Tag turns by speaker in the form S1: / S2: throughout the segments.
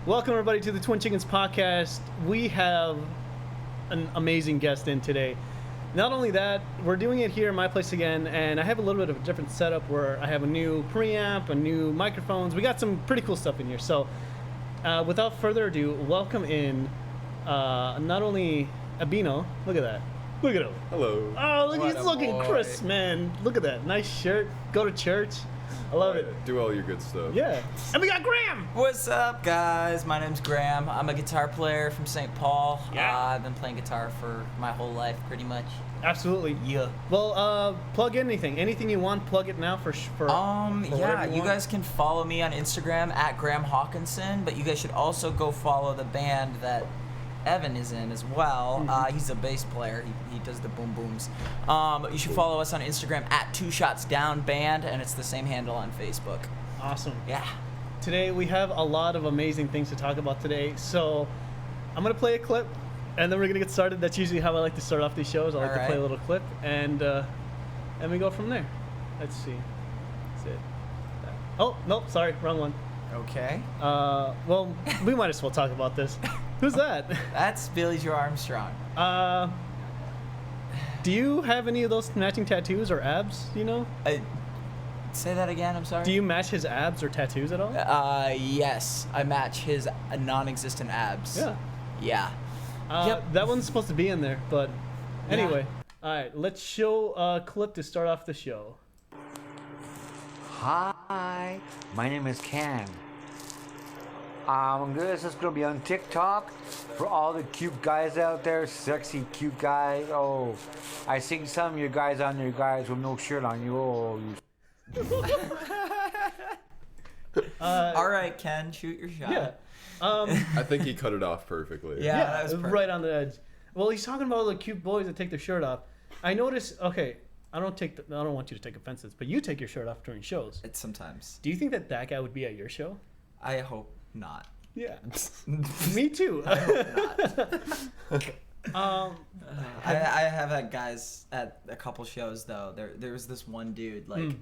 S1: Welcome, everybody, to the Twin Chickens podcast. We have an amazing guest in today. Not only that, we're doing it here in my place again, and I have a little bit of a different setup where I have a new preamp, a new microphones. We got some pretty cool stuff in here. So, without further ado, welcome in not only Abino. Look at that. Look at him.
S2: Hello.
S1: Oh, look,
S3: What
S1: he's
S3: a
S1: looking
S3: boy.
S1: crisp, man. Look at that. Nice shirt. Go to church. I love it.
S2: Do all your good stuff.
S1: Yeah. And we got Graham.
S3: What's up, guys? My name's Graham. I'm a guitar player from St. Paul.
S1: Yeah.
S3: I've been playing guitar for my whole life, pretty much.
S1: Absolutely.
S3: Yeah.
S1: Well, plug in anything you want. Plug it now for
S3: Yeah,
S1: whatever you
S3: you
S1: want.
S3: guys can follow me on Instagram at Graham Hawkinson, but you guys should also go follow the band that Evan is in as well. He's a bass player. He does the boom booms. You should follow us on Instagram at 2 Shots Down Band, and it's the same handle on Facebook.
S1: Awesome.
S3: Yeah.
S1: Today we have a lot of amazing things to talk about today. So I'm gonna play a clip, and then we're gonna get started. That's usually how I like to start off these shows. I like to play a little clip, and we go from there. Let's see. That's it. Oh nope, sorry, wrong one.
S3: Okay.
S1: Well, we might as well talk about this. Who's that?
S3: That's Billy Joe Armstrong.
S1: Do you have any of those matching tattoos or abs? You know?
S3: Say that again, I'm sorry.
S1: Do you match his abs or tattoos at all?
S3: Yes, I match his non-existent abs.
S1: Yeah.
S3: Yeah. Yep.
S1: That one's supposed to be in there, but
S3: Yeah.
S1: anyway. All right, let's show a clip to start off the show.
S4: Hi, my name is Ken. This is gonna be on TikTok for all the cute guys out there, sexy cute guys. Oh, I seen some of you guys on there, guys with no shirt on. You, oh, you.
S3: All right, Ken, shoot your shot.
S1: Yeah.
S2: I think he cut it off perfectly.
S3: Yeah. that was perfect.
S1: right on the edge. Well, he's talking about the cute boys that take their shirt off. I noticed. Okay, I don't want you to take offense to this, but you take your shirt off during shows.
S3: It's sometimes.
S1: Do you think that guy would be at your show?
S3: I hope not.
S1: Yeah. Me too.
S3: I have had guys at a couple shows though. There was this one dude like.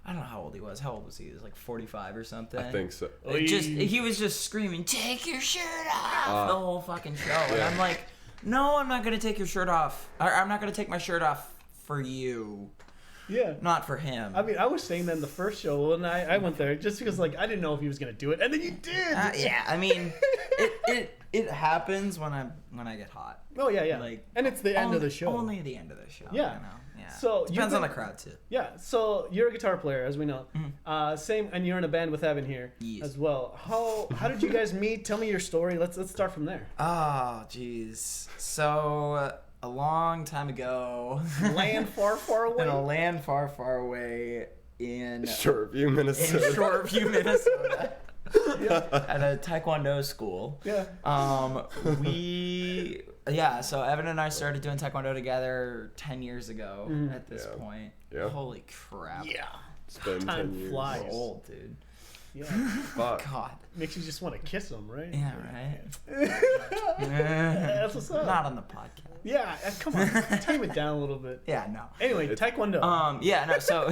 S3: I don't know how old he was. How old was he? He was like 45 or something.
S2: I think so.
S3: He was just screaming, "Take your shirt off!" the whole fucking show, and I'm like, "No, I'm not gonna take your shirt off. I'm not gonna take my shirt off for you,
S1: Yeah.
S3: not for him."
S1: I mean, I was saying that in the first show when I went there just because like I didn't know if he was gonna do it, and then you did.
S3: Yeah, I mean, it happens when I get hot.
S1: Oh yeah.
S3: Like,
S1: and it's the end of the show.
S3: Only the end of the show.
S1: Yeah.
S3: You know? Yeah.
S1: So
S3: Depends on the crowd too.
S1: Yeah, so you're a guitar player, as we know. Same, and you're in a band with Evan here
S3: Yes.
S1: as well. How did you guys meet? Tell me your story. Let's start from there.
S3: Oh, jeez. So a long time ago,
S1: Land far, far away.
S3: in a land far, far away in
S2: Shoreview, Minnesota.
S3: in Shoreview, Minnesota, at a Taekwondo school.
S1: Yeah.
S3: So Evan and I started doing Taekwondo together 10 years ago at this
S2: Yeah.
S3: point.
S2: Yeah.
S3: Holy crap.
S1: Yeah.
S2: It's been
S1: Time
S2: 10 years.
S1: flies.
S3: We're old, dude.
S1: Yeah.
S2: Fuck.
S3: God.
S1: Makes you just want to kiss them, right?
S3: Yeah, right?
S1: That's what's up.
S3: Not on the podcast.
S1: Yeah, come on. Tame it down a little bit.
S3: Yeah, no.
S1: Anyway, Taekwondo.
S3: So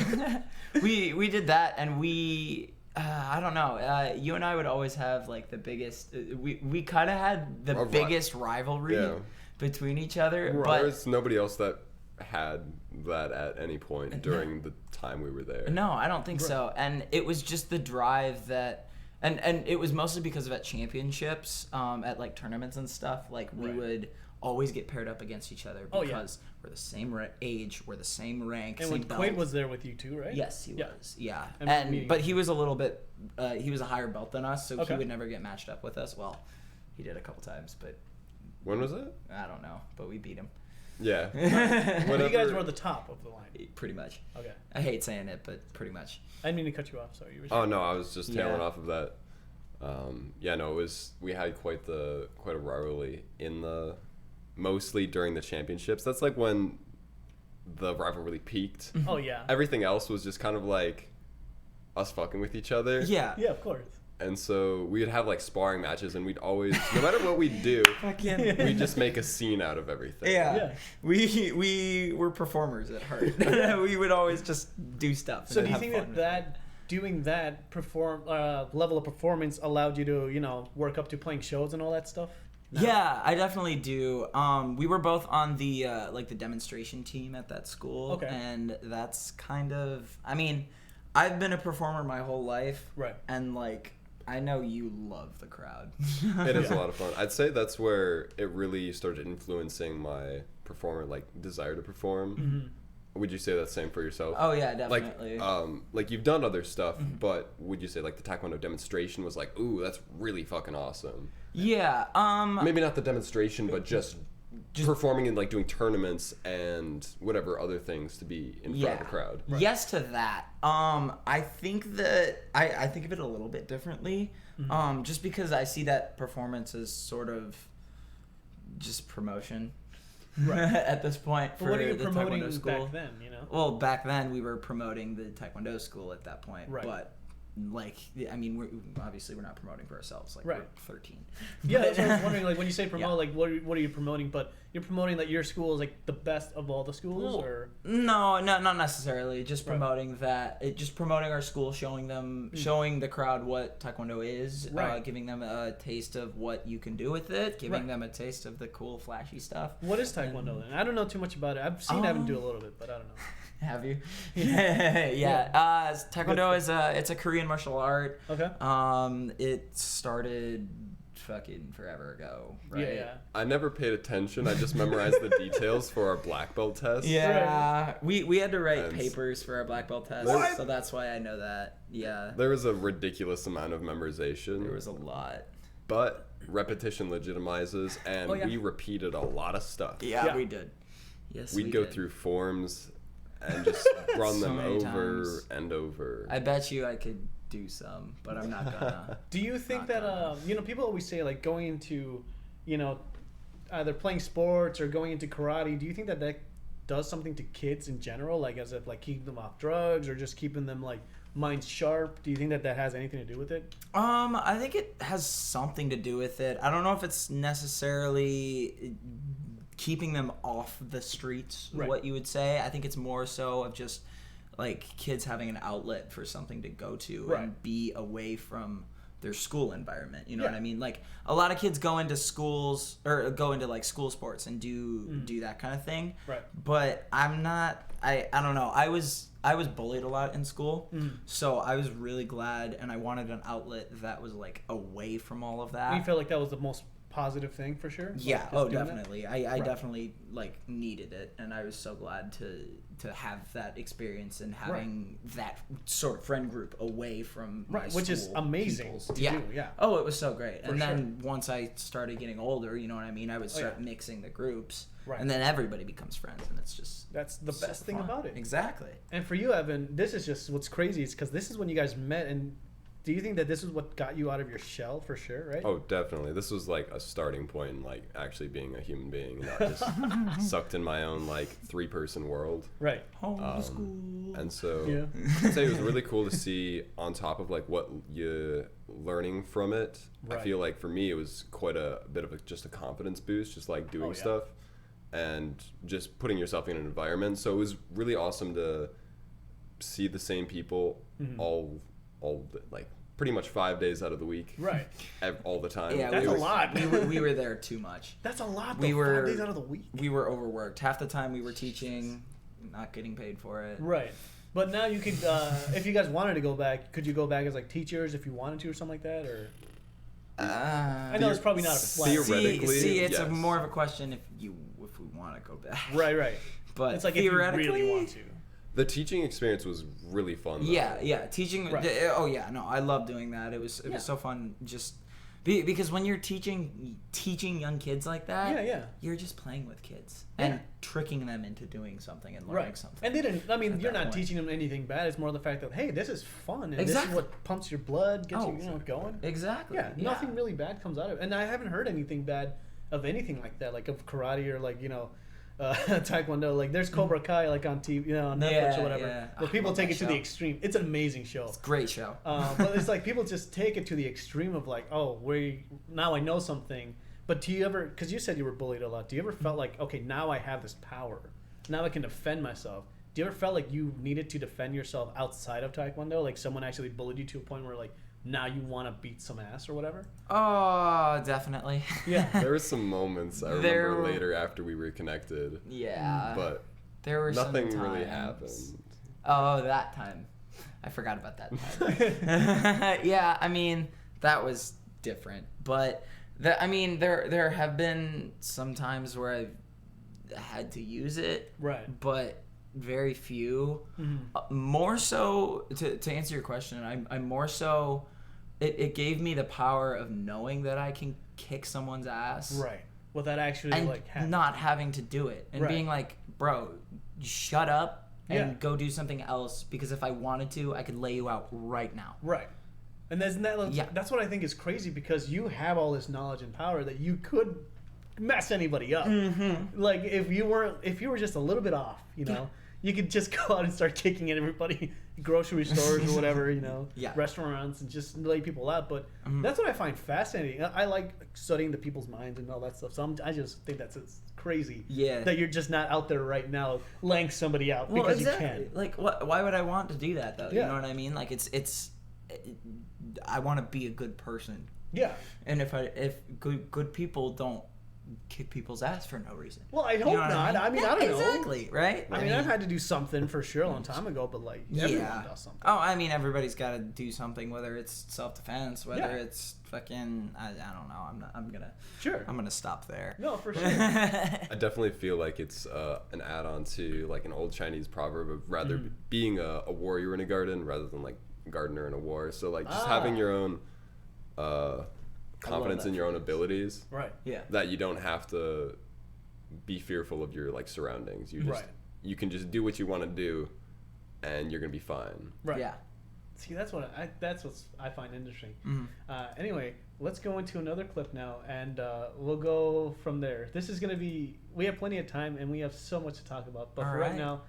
S3: we did that, and we I don't know. You and I would always have like the biggest. We kind of had the biggest rivalry between each other.
S1: Right.
S3: But
S2: There was nobody else that had that at any point during the time we were there.
S3: no, I don't think so. And it was just the drive that. And it was mostly because of at championships, at like tournaments and stuff. Like we would always get paired up against each other because we're the same age, we're the same rank,
S1: and
S3: same
S1: when
S3: belt.
S1: Quaid was there with you too, right?
S3: Yes, he was. Yeah,
S1: And
S3: but he was a little bit. He was a higher belt than us, so
S1: Okay.
S3: he would never get matched up with us. Well, he did a couple times, but
S2: When was it?
S3: I don't know. But we beat him.
S2: Yeah.
S1: So you guys were at the top of the line.
S3: Pretty much.
S1: Okay.
S3: I hate saying it, but pretty much.
S1: I didn't mean to cut you off. Sorry. You were
S2: Oh no, I was just tailing
S3: Yeah.
S2: off of that. It was. We had quite a rivalry mostly during the championships. That's like when the rivalry peaked.
S1: Oh yeah.
S2: Everything else was just kind of like us fucking with each other.
S3: Yeah.
S1: Yeah, of course.
S2: And so we'd have like sparring matches, and we'd always, no matter what we'd do, we'd just make a scene out of everything.
S3: Yeah. We were performers at heart. We would always just do stuff.
S1: So
S3: and
S1: do you
S3: have
S1: think
S3: fun.
S1: that doing that level of performance allowed you to work up to playing shows and all that stuff? No?
S3: Yeah, I definitely do. We were both on the the demonstration team at that school,
S1: Okay.
S3: and that's kind of. I mean, I've been a performer my whole life,
S1: Right.
S3: And I know you love the crowd.
S2: It is a lot of fun. I'd say that's where it really started influencing my desire to perform.
S1: Mm-hmm.
S2: Would you say that's the same for yourself?
S3: Oh yeah, definitely.
S2: Like you've done other stuff, but would you say like the Taekwondo demonstration was like, ooh, that's really fucking awesome?
S3: Yeah.
S2: Maybe not the demonstration, but just performing and like doing tournaments and whatever other things to be in front of a crowd.
S3: Right. Yes to that. I think that I think of it a little bit differently. Just because I see that performance as sort of just promotion.
S1: Right.
S3: At this point for
S1: But what are you
S3: the
S1: promoting
S3: Taekwondo school.
S1: back then?
S3: Well, back then we were promoting the Taekwondo school at that point,
S1: Right.
S3: but I mean, we're not promoting for ourselves.
S1: Right.
S3: We're 13.
S1: Yeah, that's what I was wondering. Like when you say promote,
S3: Yeah.
S1: like what are you promoting? But you're promoting that your school is like the best of all the schools, or
S3: No, not necessarily. Just
S1: Right.
S3: promoting just promoting our school, showing the crowd what Taekwondo is,
S1: Right.
S3: giving them a taste of what you can do with it, giving
S1: Right.
S3: them a taste of the cool, flashy stuff.
S1: what is Taekwondo then? I don't know too much about it. I've seen Evan do a little bit, but I don't know.
S3: Have you? Yeah. Taekwondo is it's a Korean martial art.
S1: Okay.
S3: It started fucking forever ago, right?
S1: Yeah, yeah.
S2: I never paid attention. I just memorized the details for our black belt test.
S3: Yeah, we had to write
S2: And-
S3: papers for our black belt test,
S2: What?
S3: so that's why I know that. Yeah,
S2: There was a ridiculous amount of memorization.
S3: there was a lot.
S2: But repetition legitimizes, and
S3: Oh, yeah.
S2: we repeated a lot of stuff.
S3: Yeah,
S1: Yeah.
S3: we did. Yes,
S2: We'd
S3: we
S2: go
S3: did.
S2: through forms and just run
S3: So
S2: them
S3: many
S2: over
S3: times.
S2: and over.
S3: I bet you I could do some, but I'm not gonna.
S1: Do you think
S3: Not
S1: that
S3: gonna.
S1: people always say like going into either playing sports or going into karate? Do you think that does something to kids in general, like as if like keeping them off drugs or just keeping them like minds sharp? Do you think that has anything to do with it?
S3: I think it has something to do with it. I don't know if it's necessarily keeping them off the streets,
S1: Right.
S3: what you would say. I think it's more so of just like kids having an outlet for something to go to
S1: Right.
S3: and be away from their school environment. You know what
S1: Yeah.
S3: I mean? Like a lot of kids go into schools or go into like school sports and do that kind of thing.
S1: Right.
S3: But I'm not. I don't know. I was bullied a lot in school, so I was really glad, and I wanted an outlet that was like away from all of that.
S1: Do you feel like that was the most positive thing for sure?
S3: Yeah.
S1: Like, just
S3: Oh,
S1: doing that?
S3: definitely. I
S1: Right.
S3: definitely like needed it, and I was so glad to have that experience and having that sort of friend group away from my
S1: Right, which is
S3: school
S1: amazing
S3: peoples.
S1: to
S3: Yeah.
S1: do, yeah.
S3: Oh, it was so great.
S1: For
S3: And then once I started getting older, you know what I mean, I would start
S1: yeah.
S3: mixing the groups,
S1: Right.
S3: and then everybody becomes friends, and it's just
S1: That's the
S3: so
S1: best thing
S3: fun.
S1: about it.
S3: Exactly.
S1: And for you, Evan, this is just what's crazy. Is because this is when you guys met, and do you think that this is what got you out of your shell for sure? Right?
S2: Oh, definitely. This was like a starting point in like actually being a human being, and not just sucked in my own like 3-person world.
S1: Right.
S3: Homeschool.
S2: And so
S1: Yeah.
S2: I'd say it was really cool to see on top of like what you learning from it.
S1: Right.
S2: I feel like for me it was quite a bit of just a confidence boost, just like doing
S1: Oh, yeah.
S2: stuff and just putting yourself in an environment. So it was really awesome to see the same people
S1: Mm-hmm.
S2: all like pretty much 5 days out of the week,
S1: Right.
S2: all the time.
S3: Yeah,
S1: That's
S2: It
S1: a
S2: was-
S1: lot.
S3: we were there too much.
S1: That's a lot.
S3: We
S1: Though,
S3: were
S1: 5 days out of the week.
S3: We were overworked. Half the time we were teaching, not getting paid for it.
S1: Right. But now you could, if you guys wanted to go back, could you go back as like teachers if you wanted to or something like that? Or I know it's probably not a flat.
S2: Theoretically,
S3: See, it's
S2: yes.
S3: more of a question if we want to go back.
S1: Right, right.
S3: But
S1: It's like if you
S3: theoretically,
S1: really want to.
S2: The teaching experience was really fun. Though.
S3: Yeah, teaching.
S1: Right.
S3: Oh yeah, no, I love doing that. It was so fun. Just because when you're teaching young kids like that,
S1: Yeah.
S3: you're just playing with kids
S1: Yeah.
S3: and tricking them into doing something and learning
S1: Right.
S3: something.
S1: And they didn't. I mean,
S3: at
S1: you're
S3: that
S1: not
S3: point.
S1: teaching them anything bad. It's more the fact that hey, this is fun and this
S3: Exactly.
S1: is what pumps your blood, gets
S3: Oh,
S1: you going.
S3: Exactly.
S1: Yeah, nothing really bad comes out of it. And I haven't heard anything bad of anything like that, like of karate or like Taekwondo. Like there's Cobra Kai, like on TV, on Netflix
S3: Yeah,
S1: or whatever,
S3: yeah.
S1: where
S3: I
S1: people
S3: love
S1: take
S3: that
S1: it to the
S3: show.
S1: extreme. It's an amazing show.
S3: Great show.
S1: But it's like people just take it to the extreme of like, oh, now I know something. But do you ever? Because you said you were bullied a lot. Do you ever felt like, okay, now I have this power. Now I can defend myself. do you ever felt like you needed to defend yourself outside of Taekwondo? Like someone actually bullied you to a point where like now you want to beat some ass or whatever?
S3: Oh, definitely.
S1: Yeah.
S2: There were some moments I remember later after we reconnected.
S3: Yeah.
S2: But
S3: there were
S2: nothing
S3: some
S2: really
S3: times.
S2: happened.
S3: Oh, that time. I forgot about that time. Yeah, I mean, that was different. But, there have been some times where I've had to use it.
S1: Right.
S3: But very few.
S1: Mm-hmm.
S3: More so, to answer your question, I'm more so, it gave me the power of knowing that I can kick someone's ass.
S1: Right. Without actually
S3: And
S1: like
S3: not having to do it. And
S1: Right.
S3: being like, bro, shut up and
S1: Yeah.
S3: go do something else, because if I wanted to, I could lay you out right now.
S1: Right. And isn't that
S3: Yeah.
S1: that's what I think is crazy, because you have all this knowledge and power that you could mess anybody up. Mm-hmm. Like if you were just a little bit off, you know, you could just go out and start kicking at everybody, grocery stores or whatever, you know,
S3: Yeah.
S1: restaurants, and just lay people out. But that's what I find fascinating. I like studying the people's minds and all that stuff. So I just think it's crazy.
S3: Yeah.
S1: That you're just not out there right now laying somebody out
S3: Well,
S1: because
S3: exactly.
S1: you can.
S3: Like, why would I want to do that, though?
S1: Yeah.
S3: You know what I mean? Like, I want to be a good person.
S1: Yeah.
S3: And if good people don't kick people's ass for no reason.
S1: Well, I
S3: You
S1: hope
S3: know what
S1: not. I mean,
S3: Yeah,
S1: I don't know.
S3: exactly, right?
S1: I mean, I've had to do something for sure a long time ago, but like everyone
S3: Yeah.
S1: does something.
S3: Oh, I mean, everybody's got to do something, whether it's self-defense, whether
S1: Yeah.
S3: it's fucking, I don't know.
S1: Sure.
S3: I'm gonna stop there.
S1: No, for sure.
S2: I definitely feel like it's an add-on to like an old Chinese proverb of rather being a warrior in a garden rather than like a gardener in a war. So like just having your own confidence
S1: that
S2: in your own abilities,
S1: Right.
S3: Yeah.
S2: that you don't have to be fearful of your like surroundings. You just
S1: Right.
S2: you can just do what you want to do, and you're gonna be fine.
S1: Right.
S3: Yeah.
S1: See, that's what I find interesting.
S3: Mhm.
S1: Anyway, let's go into another clip now, and we'll go from there. This is gonna be. We have plenty of time, and we have so much to talk about. But
S3: All
S1: for right
S3: right.
S1: now,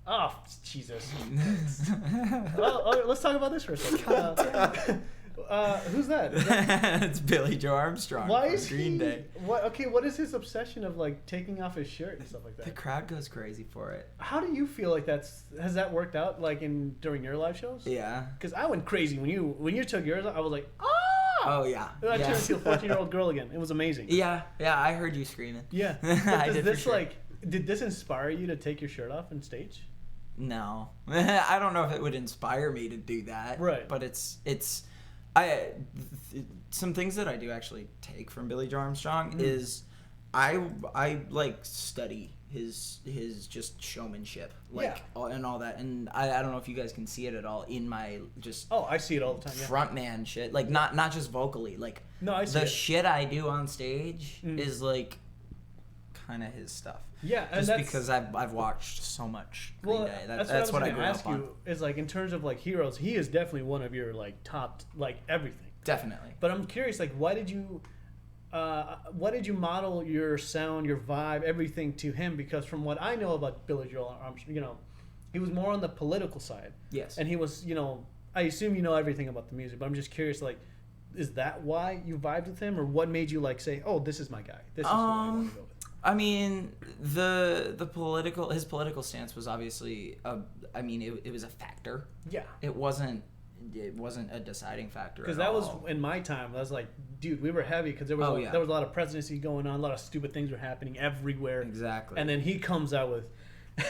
S1: oh Jesus! oh, let's talk about this for a second. Who's that? Is that-
S3: It's Billy Joe Armstrong.
S1: Why
S3: from
S1: is
S3: Green
S1: he?
S3: Day?
S1: What? Okay, what is his obsession of like taking off his shirt and stuff like
S3: The
S1: that?
S3: crowd goes crazy for it.
S1: How do you feel like has that worked out like during your live shows?
S3: Yeah.
S1: Because I went crazy when you took yours. I was like, ah!
S3: Oh yeah.
S1: And I
S3: yeah.
S1: turned into a 14-year-old girl again. It was amazing.
S3: Yeah. I heard you screaming.
S1: Yeah.
S3: I
S1: Does
S3: did
S1: this
S3: for sure.
S1: did this inspire you to take your shirt off on stage?
S3: No, I don't know if it would inspire me to do that.
S1: Right.
S3: But some things that I do actually take from Billy Joe Armstrong is I like study his just showmanship, like and all that, and I don't know if you guys can see it at all in my just
S1: Oh, I see it all the time. Yeah.
S3: frontman shit, like not just vocally, like
S1: No, I see
S3: the
S1: it.
S3: shit I do on stage is like kind of his stuff.
S1: Yeah, and
S3: Just
S1: that's
S3: because I've watched so much Green
S1: well,
S3: Day.
S1: that's what I was
S3: grew
S1: gonna
S3: up
S1: ask
S3: on.
S1: you. Is like in terms of like heroes, he is definitely one of your like top like everything.
S3: Definitely.
S1: But I'm curious, like, why did you model your sound, your vibe, everything to him? Because from what I know about Billy Joel Armstrong, you know, he was more on the political side.
S3: Yes.
S1: And he was, you know, I assume you know everything about the music, but I'm just curious, like, is that why you vibed with him, or what made you like say, oh, this is my guy, this is who I want to go with?
S3: I mean, his political stance was obviously it was a factor.
S1: Yeah.
S3: It wasn't a deciding factor.
S1: Because
S3: at
S1: that was
S3: all.
S1: in my time. I was like, dude, we were heavy because there was
S3: Oh, yeah.
S1: there was a lot of presidency going on, a lot of stupid things were happening everywhere.
S3: Exactly.
S1: And then he comes out with.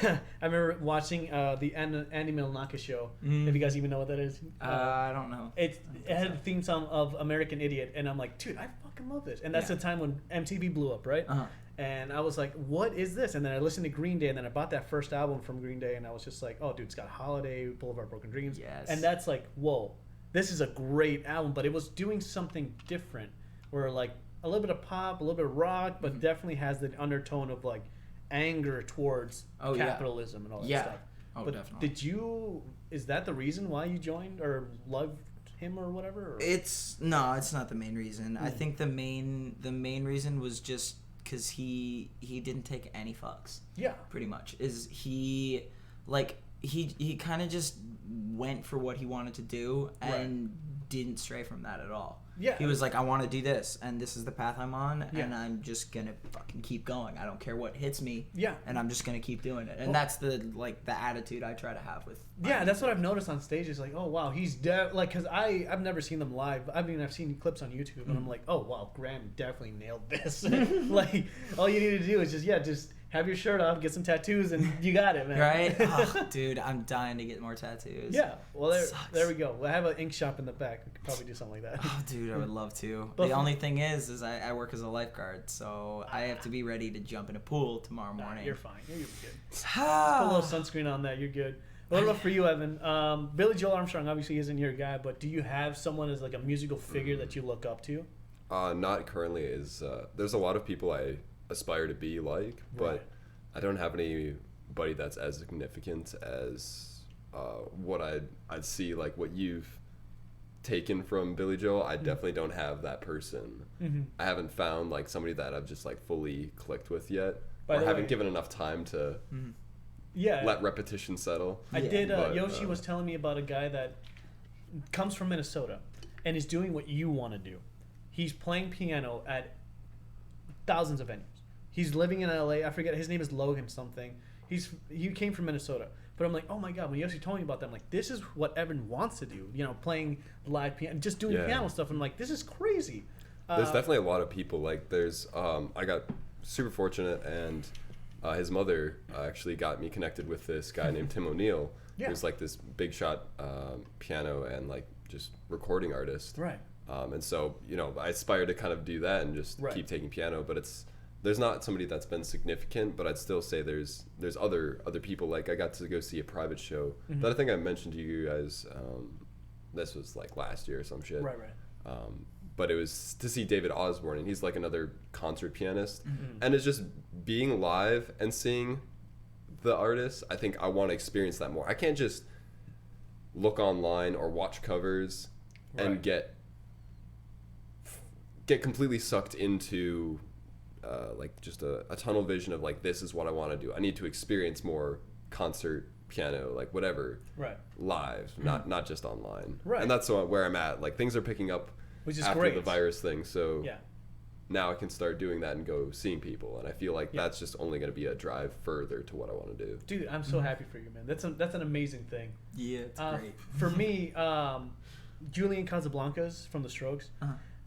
S1: I remember watching the Andy Milonakis show. If you guys even know what that is.
S3: I don't know.
S1: It had a theme song of American Idiot, and I'm like, dude, I fucking love this. And that's
S3: Yeah.
S1: the time when MTV blew up, right?
S3: Uh-huh.
S1: And I was like, what is this? And then I listened to Green Day, and then I bought that first album from Green Day, and I was just like, oh, dude, it's got Holiday, Boulevard Broken Dreams.
S3: Yes.
S1: And that's like, whoa, this is a great album, but it was doing something different, where like a little bit of pop, a little bit of rock, but definitely has the undertone of like anger towards
S3: Oh, yeah.
S1: capitalism and all that
S3: Yeah.
S1: stuff.
S3: Oh,
S1: but
S3: definitely.
S1: is that the reason why you joined or loved him or whatever? Or?
S3: It's not the main reason. I think the main reason was just because he didn't take any fucks.
S1: Yeah.
S3: Pretty much is he kind of just went for what he wanted to do and didn't stray from that at all.
S1: Yeah.
S3: He was like, I want to do this, and this is the path I'm on,
S1: Yeah.
S3: and I'm just gonna fucking keep going. I don't care what hits me.
S1: Yeah.
S3: And I'm just gonna keep doing it. And that's the attitude I try to have with.
S1: Yeah, that's what I've noticed on stage. Is like, oh wow, he's like, cause I've never seen them live. I mean, I've seen clips on YouTube, and I'm like, oh wow, Graham definitely nailed this. Like, all you need to do is just have your shirt off, get some tattoos, and you got it, man.
S3: Right? Oh, dude, I'm dying to get more tattoos.
S1: Yeah. Well,
S3: Sucks.
S1: there we go. I have an ink shop in the back. We could probably do something like that.
S3: Oh, dude, I would love to.
S1: But
S3: The only thing is I work as a lifeguard, so I have to be ready to jump in a pool tomorrow morning.
S1: You're fine. You're good. Put a
S3: Ah.
S1: little sunscreen on that. You're good. What about for you, Evan? Billy Joel Armstrong obviously isn't your guy, but do you have someone as like a musical figure that you look up to?
S2: Not currently. There's a lot of people I aspire to be like, but
S1: Right.
S2: I don't have anybody that's as significant as what I'd see, like what you've taken from Billy Joel. I definitely don't have that person.
S1: Mm-hmm.
S2: I haven't found like somebody that I've just like fully clicked with yet,
S1: By
S2: or
S1: the
S2: haven't
S1: way-
S2: given enough time to
S1: Yeah.
S2: let repetition settle.
S1: I
S3: Yeah.
S1: did.
S2: But,
S1: Yoshi was telling me about a guy that comes from Minnesota and is doing what you want to do. He's playing piano at thousands of venues. He's living in LA. I forget his name is Logan something. He came from Minnesota. But I'm like, oh my god, when Yoshi told me about that, I'm like, this is what Evan wants to do. You know, playing live piano, just doing
S2: Yeah.
S1: piano stuff. I'm like, this is crazy.
S2: There's definitely a lot of people. Like there's, I got super fortunate, and his mother actually got me connected with this guy named Tim O'Neill,
S1: Yeah.
S2: who's like this big shot piano and like just recording artist.
S1: Right.
S2: And so I aspire to kind of do that and just
S1: Right.
S2: keep taking piano, but there's not somebody that's been significant, but I'd still say there's other people. Like I got to go see a private show that I think I mentioned to you guys. This was like last year or some shit.
S1: Right.
S2: But it was to see David Osborne, and he's like another concert pianist, and it's just being live and seeing the artist. I think I want to experience that more. I can't just look online or watch covers
S1: Right.
S2: and get completely sucked into like just a tunnel vision of like, this is what I want to do. I need to experience more concert piano, like whatever,
S1: Right.
S2: live, not just online.
S1: Right.
S2: And that's where I'm at. Like things are picking up
S1: Which is
S2: after
S1: great.
S2: the virus thing, so
S1: Yeah.
S2: now I can start doing that and go seeing people, and I feel like
S1: Yeah.
S2: that's just only going to be a drive further to what I want to do.
S1: Dude, I'm so happy for you, man. That's an amazing thing.
S3: Yeah, it's great.
S1: For me, Julian Casablancas from The Strokes,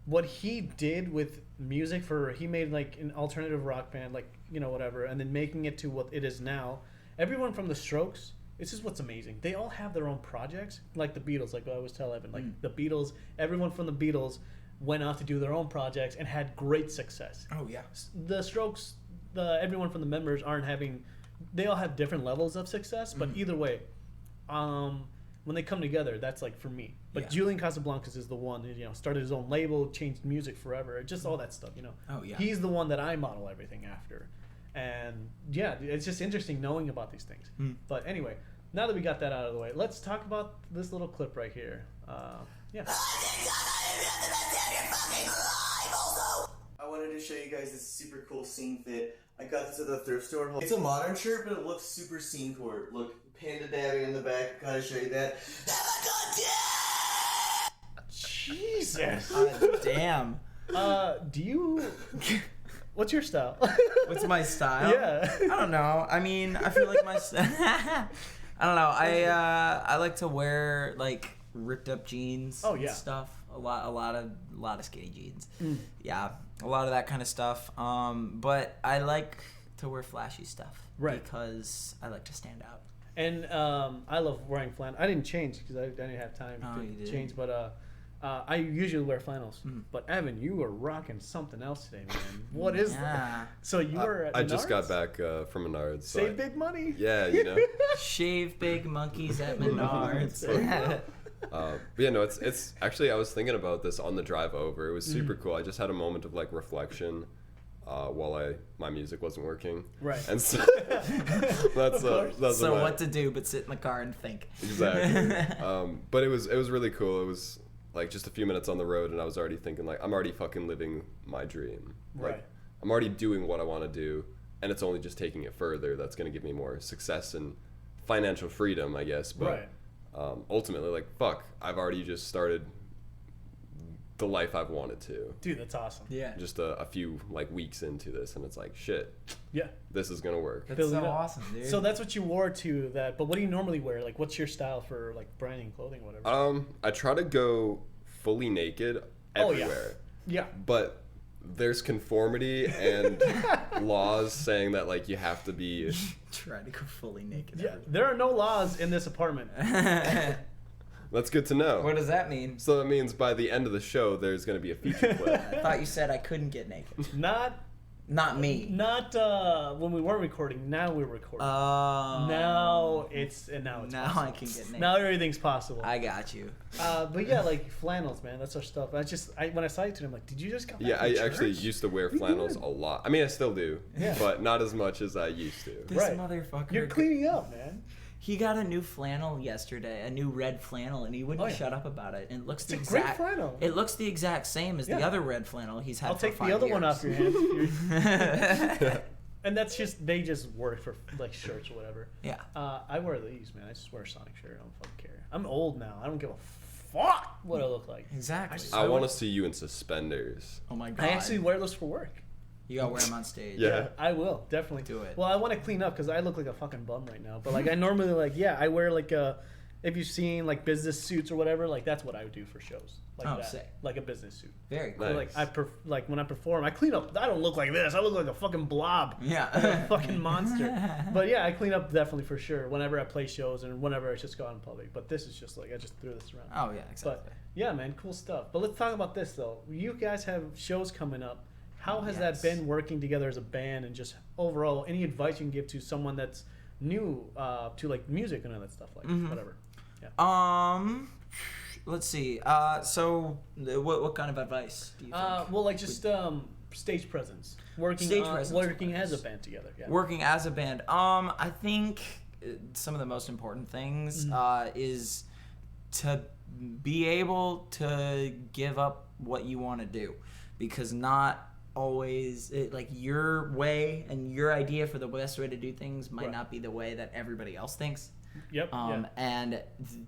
S1: what he did with music he made like an alternative rock band, like, whatever, and then making it to what it is now. Everyone from The Strokes, this is what's amazing. They all have their own projects, like the Beatles, like I always tell Evan, like the Beatles, everyone from the Beatles went out to do their own projects and had great success.
S3: Oh yeah.
S1: The Strokes, everyone from the members they all have different levels of success, but either way, when they come together, that's like for me. But
S3: Yeah.
S1: Julian Casablancas is the one who started his own label, changed music forever, just all that stuff.
S3: Oh, yeah.
S1: He's the one that I model everything after, and yeah, it's just interesting knowing about these things. But anyway, now that we got that out of the way, let's talk about this little clip right here. Yeah.
S5: I wanted to show you guys this super cool scene fit. I got this at the thrift store. It's a modern shirt, but it looks super scene core. Look, Panda Daddy in the back. Gotta show you that.
S1: Jesus.
S3: Damn.
S1: Do you? What's your style?
S3: What's my style?
S1: Yeah.
S3: I don't know. I mean, I feel like my I don't know. I like to wear like ripped up jeans.
S1: Oh, yeah.
S3: And stuff. A lot of skinny jeans. Yeah, a lot of that kind of stuff. But I like to wear flashy stuff.
S1: Right.
S3: Because I like to stand out.
S1: And I love wearing flannel. I didn't change because I didn't have time
S3: Oh, you
S1: to
S3: didn't.
S1: change. But I usually wear flannels. But Evan, you were rocking something else today, man. What is that?
S3: Yeah.
S1: So you were at
S2: I just got
S1: Menards?
S2: back from Menards. So
S1: Save big money.
S2: Yeah.
S3: Shave big monkeys at Menards.
S2: But yeah, no, it's actually, I was thinking about this on the drive over. It was super cool. I just had a moment of like reflection while my music wasn't working.
S1: Right.
S2: And so that's
S3: So
S2: my-
S3: what to do but sit in the car and think.
S2: Exactly. But it was really cool. It was like just a few minutes on the road, and I was already thinking like, I'm already fucking living my dream. Like,
S1: Right.
S2: I'm already doing what I want to do, and it's only just taking it further that's going to give me more success and financial freedom, I guess. But
S1: Right.
S2: ultimately, like, fuck, I've already just started the life I've wanted to.
S1: Dude, that's awesome.
S3: Yeah.
S2: Just a few like weeks into this, and it's like, shit,
S1: Yeah.
S2: this is gonna work.
S3: That's
S1: Build
S3: so
S1: it up.
S3: awesome, dude.
S1: So that's what you wore to that. But what do you normally wear? Like, what's your style for like branding, clothing, whatever?
S2: I try to go fully naked
S1: Oh, yeah.
S2: everywhere,
S1: Yeah.
S2: but there's conformity and laws saying that like you have to be.
S3: Try to go fully naked.
S1: Yeah. There are no laws in this apartment.
S2: That's good to know.
S3: What does that mean?
S2: So that means by the end of the show, there's gonna be a feature clip.
S3: I thought you said I couldn't get naked.
S1: Not
S3: Not
S1: when we weren't recording. Now we're recording.
S3: Oh.
S1: now it's
S3: Now
S1: possible.
S3: I can get naked.
S1: Now everything's possible.
S3: I got you.
S1: But yeah, like flannels, man. That's our stuff. When I saw you today, I'm like, did you just come back
S2: Yeah,
S1: from
S2: I
S1: church?
S2: actually used to wear flannels a lot. I mean, I still do,
S1: Yeah.
S2: but not as much as I used to.
S3: This
S1: Right.
S3: motherfucker.
S1: You're cleaning up, man.
S3: He got a new flannel yesterday, a new red flannel, and he wouldn't
S1: Oh, yeah.
S3: shut up about it. And it looks
S1: It's
S3: the
S1: a great
S3: exact.
S1: flannel.
S3: It looks the exact same as the
S1: Yeah.
S3: other red flannel he's had
S1: I'll
S3: for
S1: take
S3: 5
S1: the other
S3: years.
S1: one off your hands. And that's they just work for like shirts or whatever.
S3: Yeah.
S1: I wear these, man. I just wear a Sonic shirt. I don't fucking care. I'm old now. I don't give a fuck what I look like.
S3: Exactly.
S2: I want to see you in suspenders.
S3: Oh my god.
S1: I actually wear those for work.
S3: You gotta wear them on stage.
S2: Yeah.
S1: I will definitely
S3: Do it.
S1: Well, I want to clean up because I look like a fucking bum right now. But like I normally I wear like if you've seen like business suits or whatever, like that's what I would do for shows. Like
S3: Oh,
S1: that,
S3: sick.
S1: like a business suit.
S3: Very cool.
S2: Nice.
S1: Like like when I perform, I clean up. I don't look like this. I look like a fucking blob.
S3: Yeah.
S1: Like a fucking monster. But yeah, I clean up definitely for sure. Whenever I play shows and whenever I just go out in public. But this is just like I just threw this around.
S3: Oh yeah, exactly.
S1: But yeah, man, cool stuff. But let's talk about this though. You guys have shows coming up. How has that
S3: Yes.
S1: been working together as a band, and just overall, any advice you can give to someone that's new to like music and all that stuff, like
S3: Mm-hmm.
S1: whatever. Yeah.
S3: Let's see. So what kind of advice do you think?
S1: Well, like just stage presence, working
S3: Stage presence,
S1: working
S3: of
S1: as a
S3: course.
S1: band together. Yeah.
S3: Working as a band. I think some of the most important things is to be able to give up what you want to do, because not always like your way and your idea for the best way to do things might
S1: Right.
S3: not be the way that everybody else thinks.
S1: Yep. Yeah.
S3: And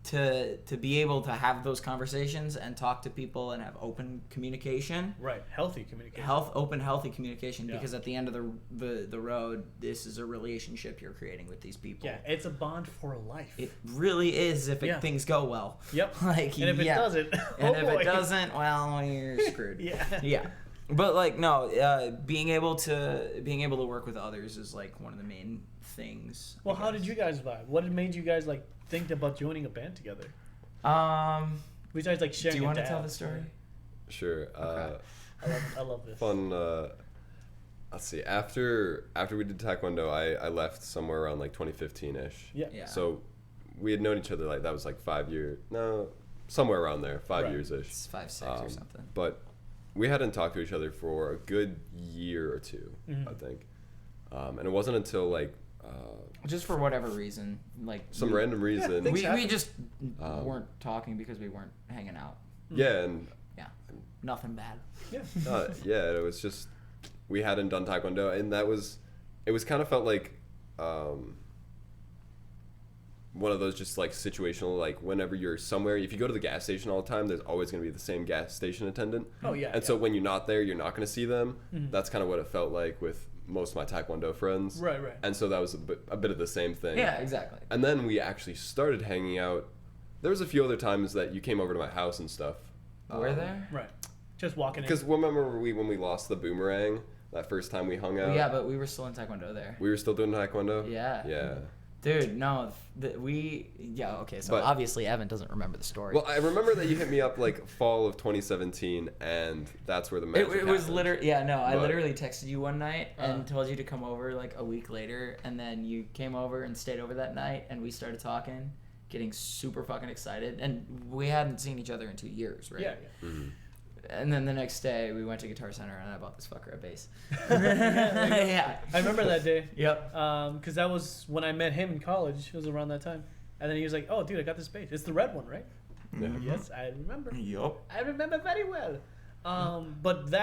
S3: to be able to have those conversations and talk to people and have open communication,
S1: Right. Healthy communication.
S3: healthy communication,
S1: Yeah.
S3: because at the end of the road, this is a relationship you're creating with these people.
S1: Yeah, it's a bond for life.
S3: It really is if
S1: Yeah.
S3: things go well.
S1: Yep.
S3: Like,
S1: and if it
S3: yeah.
S1: doesn't,
S3: And
S1: oh
S3: if
S1: boy.
S3: it doesn't, well, you're screwed.
S1: Yeah.
S3: Yeah. But like no, being able to work with others is like one of the main things.
S1: Well,
S3: I
S1: how did
S3: guess.
S1: you guys vibe? What made you guys like think about joining a band together? Besides like sharing.
S3: Do you
S1: a
S3: want to
S1: dab?
S3: tell the story?
S2: Sure.
S1: I love this.
S2: Fun. Let's see. After we did Taekwondo, I left somewhere around like 2015-ish.
S1: Yeah.
S3: Yeah.
S2: So we had known each other like that was like 5 years. No, somewhere around there, 5
S1: Right.
S2: years ish.
S3: It's 5, 6 or something.
S2: But we hadn't talked to each other for a good year or two,
S1: Mm-hmm.
S2: I think. And it wasn't until like
S3: Just for whatever reason, like
S2: some random reason.
S1: things
S3: we
S1: happen.
S3: just weren't talking because we weren't hanging out.
S2: Yeah, and
S3: Yeah. Nothing bad.
S1: Yeah.
S2: yeah, it was just we hadn't done Taekwondo, and it was kind of felt like one of those just like situational, like whenever you're somewhere, if you go to the gas station all the time, there's always going to be the same gas station attendant.
S1: Oh, yeah,
S2: And so
S1: yeah.
S2: when you're not there, you're not going to see them. That's kind of what it felt like with most of my Taekwondo friends.
S1: Right, right.
S2: And so that was a bit of the same thing.
S3: Yeah, exactly.
S2: And then we actually started hanging out. There was a few other times that you came over to my house and stuff.
S3: Were there?
S1: Right. Just walking in.
S2: Because remember when we lost the boomerang that first time we hung out?
S3: Yeah, but we were still in Taekwondo there.
S2: We were still doing Taekwondo?
S3: Yeah.
S2: Yeah.
S3: Dude, no, okay, so
S2: But-
S3: obviously Evan doesn't remember the story.
S2: Well, I remember that you hit me up like fall of 2017, and that's where the magic
S3: it was
S2: happened.
S3: literally, yeah, no, I
S2: But-
S3: literally texted you one night and told you to come over like a week later, and then you came over and stayed over that night, and we started talking, getting super fucking excited, and we hadn't seen each other in 2 years, right?
S1: Yeah. Yeah.
S3: And then the next day, we went to Guitar Center, and I bought this fucker a bass. Yeah.
S1: I remember that day.
S3: Yep.
S1: Because that was when I met him in college. It was around that time. And then he was like, "Oh, dude, I got this bass. It's the red one, right?"
S2: Yeah.
S1: Yes, I remember.
S3: Yup.
S1: I remember very well. But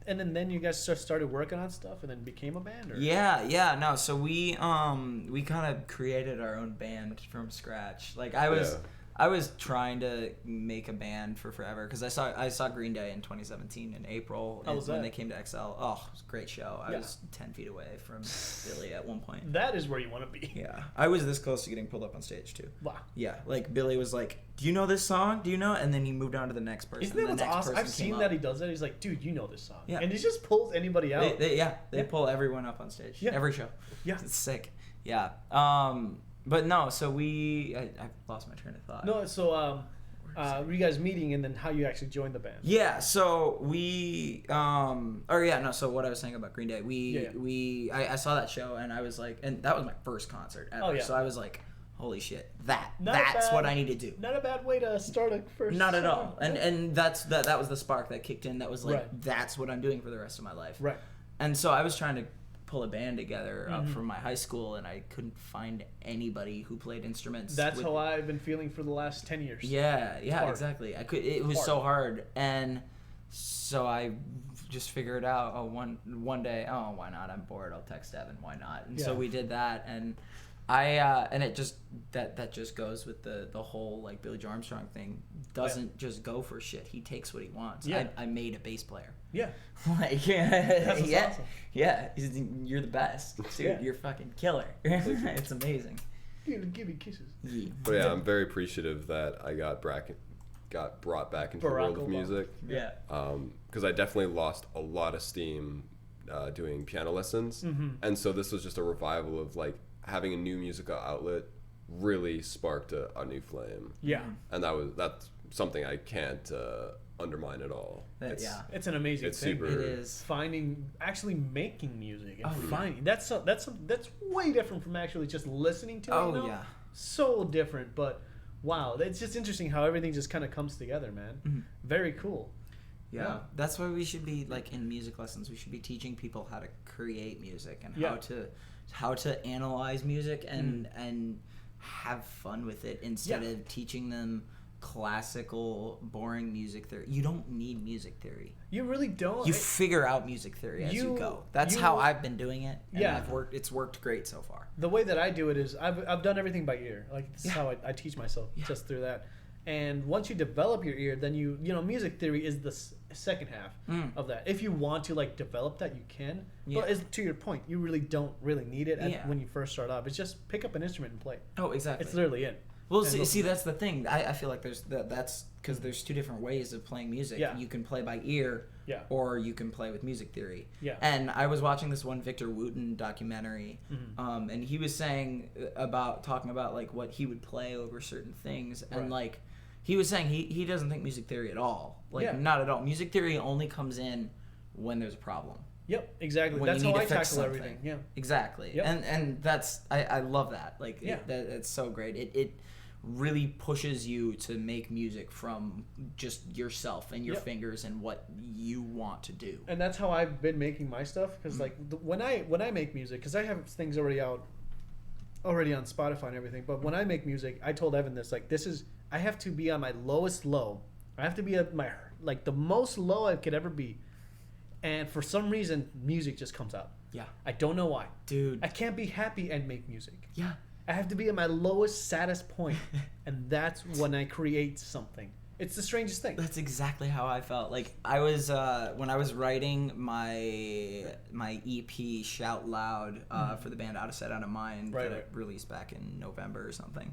S1: and then you guys started working on stuff, and then became a band, or
S3: Yeah, no. So we kind of created our own band from scratch. Like I was I was trying to make a band for forever because I saw Green Day in 2017 in April
S1: How was
S3: when
S1: that?
S3: they came to XL. Oh, it was a great show. I
S1: Yeah.
S3: was 10 feet away from Billy at one point.
S1: That is where you want to be.
S3: Yeah, I was this close to getting pulled up on stage too.
S1: Wow.
S3: Yeah, like Billy was like, "Do you know this song? Do you know?" And then he moved on to the next person.
S1: Isn't that
S3: and
S1: what's
S3: the next
S1: awesome?
S3: person
S1: I've
S3: came
S1: seen
S3: up.
S1: that he does that. He's like, dude, you know this song.
S3: Yeah.
S1: And he just pulls anybody out.
S3: They pull everyone up on stage.
S1: Yeah.
S3: Every show.
S1: Yeah.
S3: It's sick. Yeah. But no, so I lost my train of thought.
S1: No, so were you guys meeting and then how you actually joined the band?
S3: Yeah, so so what I was saying about Green Day, I saw that show and I was like, and that was my first concert ever.
S1: Oh, yeah.
S3: So I was like, holy shit, that's
S1: bad-
S3: what I need to do.
S1: Not a bad way to start a first.
S3: Not at all.
S1: song.
S3: And that was the spark that kicked in. That was like,
S1: Right.
S3: that's what I'm doing for the rest of my life.
S1: Right.
S3: And so I was trying to pull a band together from my high school, and I couldn't find anybody who played instruments.
S1: That's how I've been feeling for the last 10 years.
S3: Yeah,
S1: hard.
S3: exactly. It was
S1: Hard.
S3: so hard, and so I just figured out, one day, why not? I'm bored. I'll text Evan. Why not? And so
S1: Yeah.
S3: we did that, and and it just that just goes with the whole like Billy Joe Armstrong thing. Doesn't just go for shit. He takes what he wants.
S1: Yeah.
S3: I made a bass player.
S1: Yeah.
S3: Like,
S1: That's what's
S3: yeah,
S1: awesome.
S3: yeah. You're the best, dude.
S1: Yeah.
S3: You're fucking killer. It's amazing.
S1: Give me kisses.
S3: Yeah.
S2: But yeah, I'm very appreciative that I got brought back into the
S1: Barack
S2: world of
S1: Obama.
S2: music.
S3: Yeah.
S2: Because I definitely lost a lot of steam doing piano lessons, and so this was just a revival of like having a new musical outlet. Really sparked a new flame,
S1: Yeah.
S2: and that's something I can't undermine at all.
S3: Yeah.
S1: It's an amazing
S2: It's
S1: thing.
S2: super.
S3: It is.
S1: Actually making music and
S3: Oh, yeah.
S1: finding that's way different from actually just listening to it.
S3: Oh,
S1: you know?
S3: yeah.
S1: So different, but wow, it's just interesting how everything just kind of comes together, man. Very cool.
S3: Yeah, that's why we should be like in music lessons. We should be teaching people how to create music and
S1: Yeah.
S3: how to analyze music and have fun with it instead
S1: Yeah.
S3: of teaching them classical, boring music theory. You don't need music theory.
S1: You really don't.
S3: You figure out music theory as you
S1: You-
S3: go. That's
S1: you-
S3: how I've been doing it. And
S1: Yeah.
S3: it's worked great so far.
S1: The way that I do it is I've done everything by ear. Like this is how I teach myself just through that. And once you develop your ear, then you know music theory is the second half of that. If you want to like develop that, you can.
S3: Yeah.
S1: But to your point, you really don't really need it
S3: Yeah.
S1: when you first start off. It's just pick up an instrument and play.
S3: Oh, exactly.
S1: It's literally it.
S3: Well,
S1: And
S3: see, that's the thing. I feel like that's because there's two different ways of playing music.
S1: Yeah.
S3: You can play by ear,
S1: Yeah.
S3: or you can play with music theory.
S1: Yeah.
S3: And I was watching this one Victor Wooten documentary,
S1: Mm-hmm.
S3: and he was talking about like what he would play over certain things, and
S1: Right.
S3: like he was saying he doesn't think music theory at all. Like
S1: Yeah.
S3: not at all. Music theory only comes in when there's a problem.
S1: Yep, exactly.
S3: When
S1: That's
S3: you need
S1: how
S3: to
S1: I
S3: fix
S1: tackle
S3: something.
S1: everything. Yeah.
S3: Exactly.
S1: Yep.
S3: And that's I love that. Like
S1: Yeah.
S3: it's so great. It really pushes you to make music from just yourself and your
S1: Yep.
S3: fingers and what you want to do.
S1: And that's how I've been making my stuff because like when I make music, because I have things already on Spotify and everything, but when I make music, I told Evan this, like I have to be on my lowest low. I have to be at my like the most low I could ever be, and for some reason music just comes out.
S3: Yeah.
S1: I don't know why.
S3: Dude.
S1: I can't be happy and make music.
S3: Yeah.
S1: I have to be at my lowest, saddest point, and that's when I create something. It's the strangest thing.
S3: That's exactly how I felt. Like I was when I was writing my EP Shout Loud for the band Out of Sight Out of Mind
S1: Right,
S3: that
S1: right.
S3: I released back in November or something.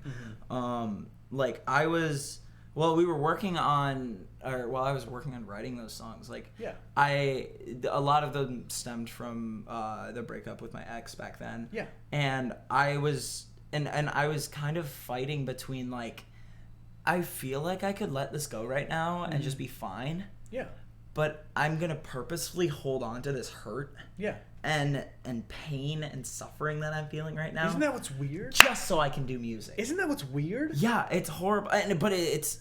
S3: Like I was we were working on while I was working on writing those songs, like
S1: Yeah.
S3: a lot of them stemmed from the breakup with my ex back then.
S1: Yeah.
S3: And I was and I was kind of fighting between like I feel like I could let this go right now and just be fine,
S1: Yeah.
S3: but I'm gonna purposefully hold on to this hurt
S1: Yeah.
S3: and pain and suffering that I'm feeling right now,
S1: Isn't that what's weird?
S3: just so I can do music.
S1: Isn't that what's weird?
S3: Yeah, it's horrible, but it's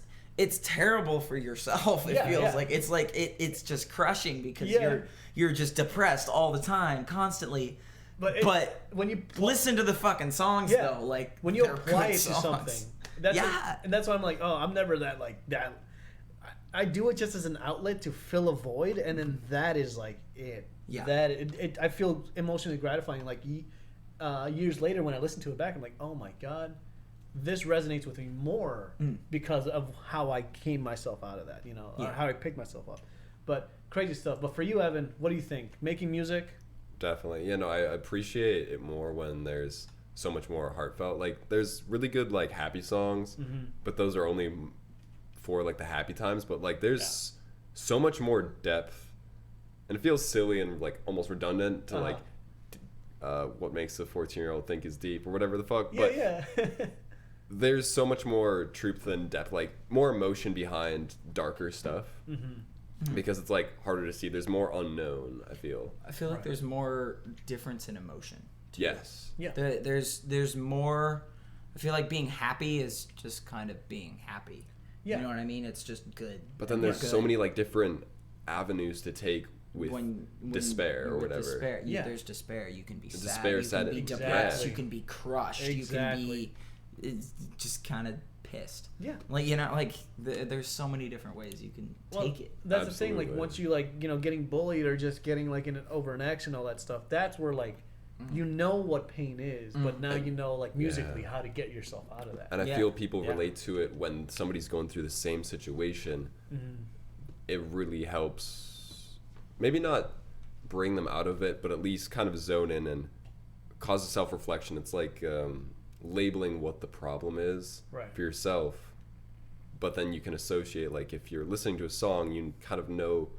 S3: terrible for yourself. It
S1: Yeah,
S3: feels
S1: yeah.
S3: like it's just crushing because
S1: Yeah.
S3: you're just depressed all the time, constantly. But
S1: when you
S3: listen to the fucking songs
S1: Yeah.
S3: though, like
S1: when you
S3: they're
S1: apply
S3: good
S1: it to
S3: songs.
S1: something, that's
S3: Yeah.
S1: and that's why I'm like, oh, I'm never that like that. I do it just as an outlet to fill a void, and then that is like it.
S3: Yeah.
S1: That I feel emotionally gratifying. Like years later, when I listen to it back, I'm like, oh my god, this resonates with me more because of how I came myself out of that, you know, or how I picked myself up. But crazy stuff. But for you, Evan, what do you think? Making music?
S2: Definitely. You know, I appreciate it more when there's so much more heartfelt. Like, there's really good, like, happy songs, but those are only for, like, the happy times. But, like, there's so much more depth. And it feels silly and, like, almost redundant to, like, what makes a 14-year-old think is deep or whatever the fuck. But there's so much more truth than depth, like, more emotion behind darker stuff. Because it's like harder to see. There's more unknown, I feel.
S3: I feel like there's more difference in emotion.
S2: Yes.
S1: Yeah.
S3: There's more. I feel like being happy is just kind of being happy.
S1: Yeah.
S3: You know what I mean? It's just good.
S2: But then there's so many like different avenues to take with despair or
S3: with
S2: whatever.
S3: Despair, there's despair. You can be sad. You can be depressed. You can be crushed. You can be just kind of pissed.
S1: Yeah.
S3: Like, you know, like there's so many different ways you can take it.
S1: That's the thing. Like, once you, like, you know, getting bullied or just getting like over an ex and all that stuff, that's where, like, you know what pain is, but now you know, like, musically how to get yourself out of that.
S2: And I feel people relate to it when somebody's going through the same situation. It really helps, maybe not bring them out of it, but at least kind of zone in and cause a self-reflection. It's like labeling what the problem is for yourself, but then you can associate, like, if you're listening to a song, you kind of know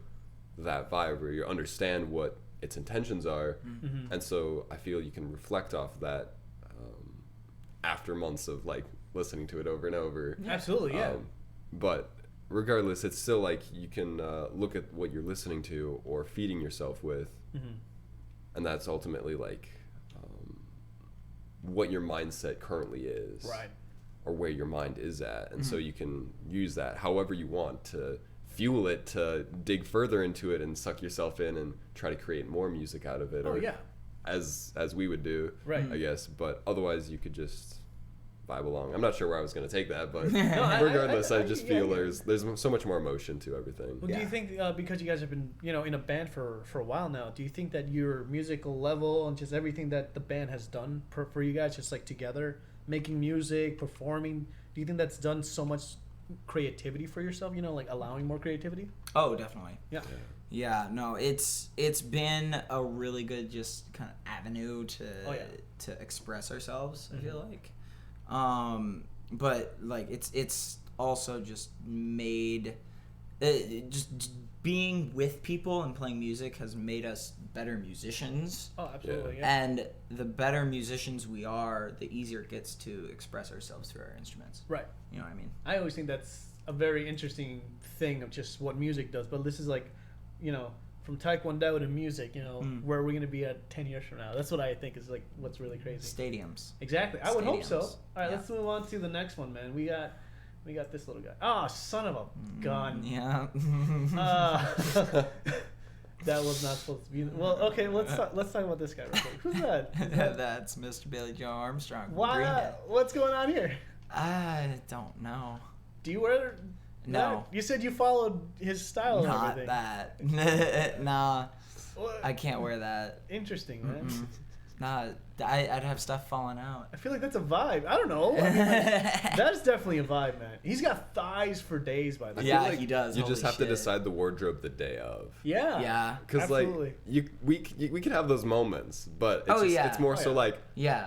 S2: that vibe or you understand what its intentions are, and so I feel you can reflect off that after months of, like, listening to it over and over.
S1: Absolutely, yeah.
S2: But regardless, it's still like you can look at what you're listening to or feeding yourself with, and that's ultimately like what your mindset currently is, or where your mind is at, and so you can use that however you want to fuel it, to dig further into it and suck yourself in and try to create more music out of it, as we would do, I guess. But otherwise, you could just vibe along. I'm not sure where I was going to take that, but regardless, I just feel there's so much more emotion to everything.
S1: Well, do you think because you guys have been, you know, in a band for a while now, do you think that your musical level and just everything that the band has done for you guys, just like together, making music, performing, do you think that's done so much creativity for yourself, you know, like allowing more creativity?
S3: Oh, definitely.
S1: Yeah,
S3: no, it's been a really good just kind of avenue to express ourselves, I feel like. But like it's also just made just being with people and playing music has made us better musicians.
S1: Oh, absolutely.
S3: And the better musicians we are, the easier it gets to express ourselves through our instruments.
S1: Right.
S3: You know what I mean?
S1: I always think that's a very interesting thing of just what music does. But this is like, you know, from Taekwondo to music, you know, where are we going to be at 10 years from now? That's what I think is like what's really crazy.
S3: Stadiums.
S1: Exactly. I would hope so.
S3: Stadiums.
S1: All right, let's move on to the next one, man. We got this little guy. Oh, son of a gun.
S3: Yeah.
S1: That was not supposed to be. Well, okay, let's talk about this guy real quick. Who's that?
S3: That's Mr. Billy Joe Armstrong. from
S1: Why?
S3: Green Day.
S1: What's going on here?
S3: I don't know.
S1: Do you wear?
S3: No.
S1: You said you followed his style and
S3: Not
S1: everything.
S3: that. Nah.
S1: What?
S3: I can't wear that.
S1: Interesting, man.
S3: Nah, I'd have stuff falling out.
S1: I feel like that's a vibe. I don't know. I mean, like, that's definitely a vibe, man. He's got thighs for days, by the way.
S3: Yeah,
S2: like
S3: he does.
S2: You just
S3: Holy
S2: have to
S3: shit.
S2: decide the wardrobe the day of.
S1: Yeah.
S3: Yeah.
S2: Because like we can have those moments, but it's it's more so like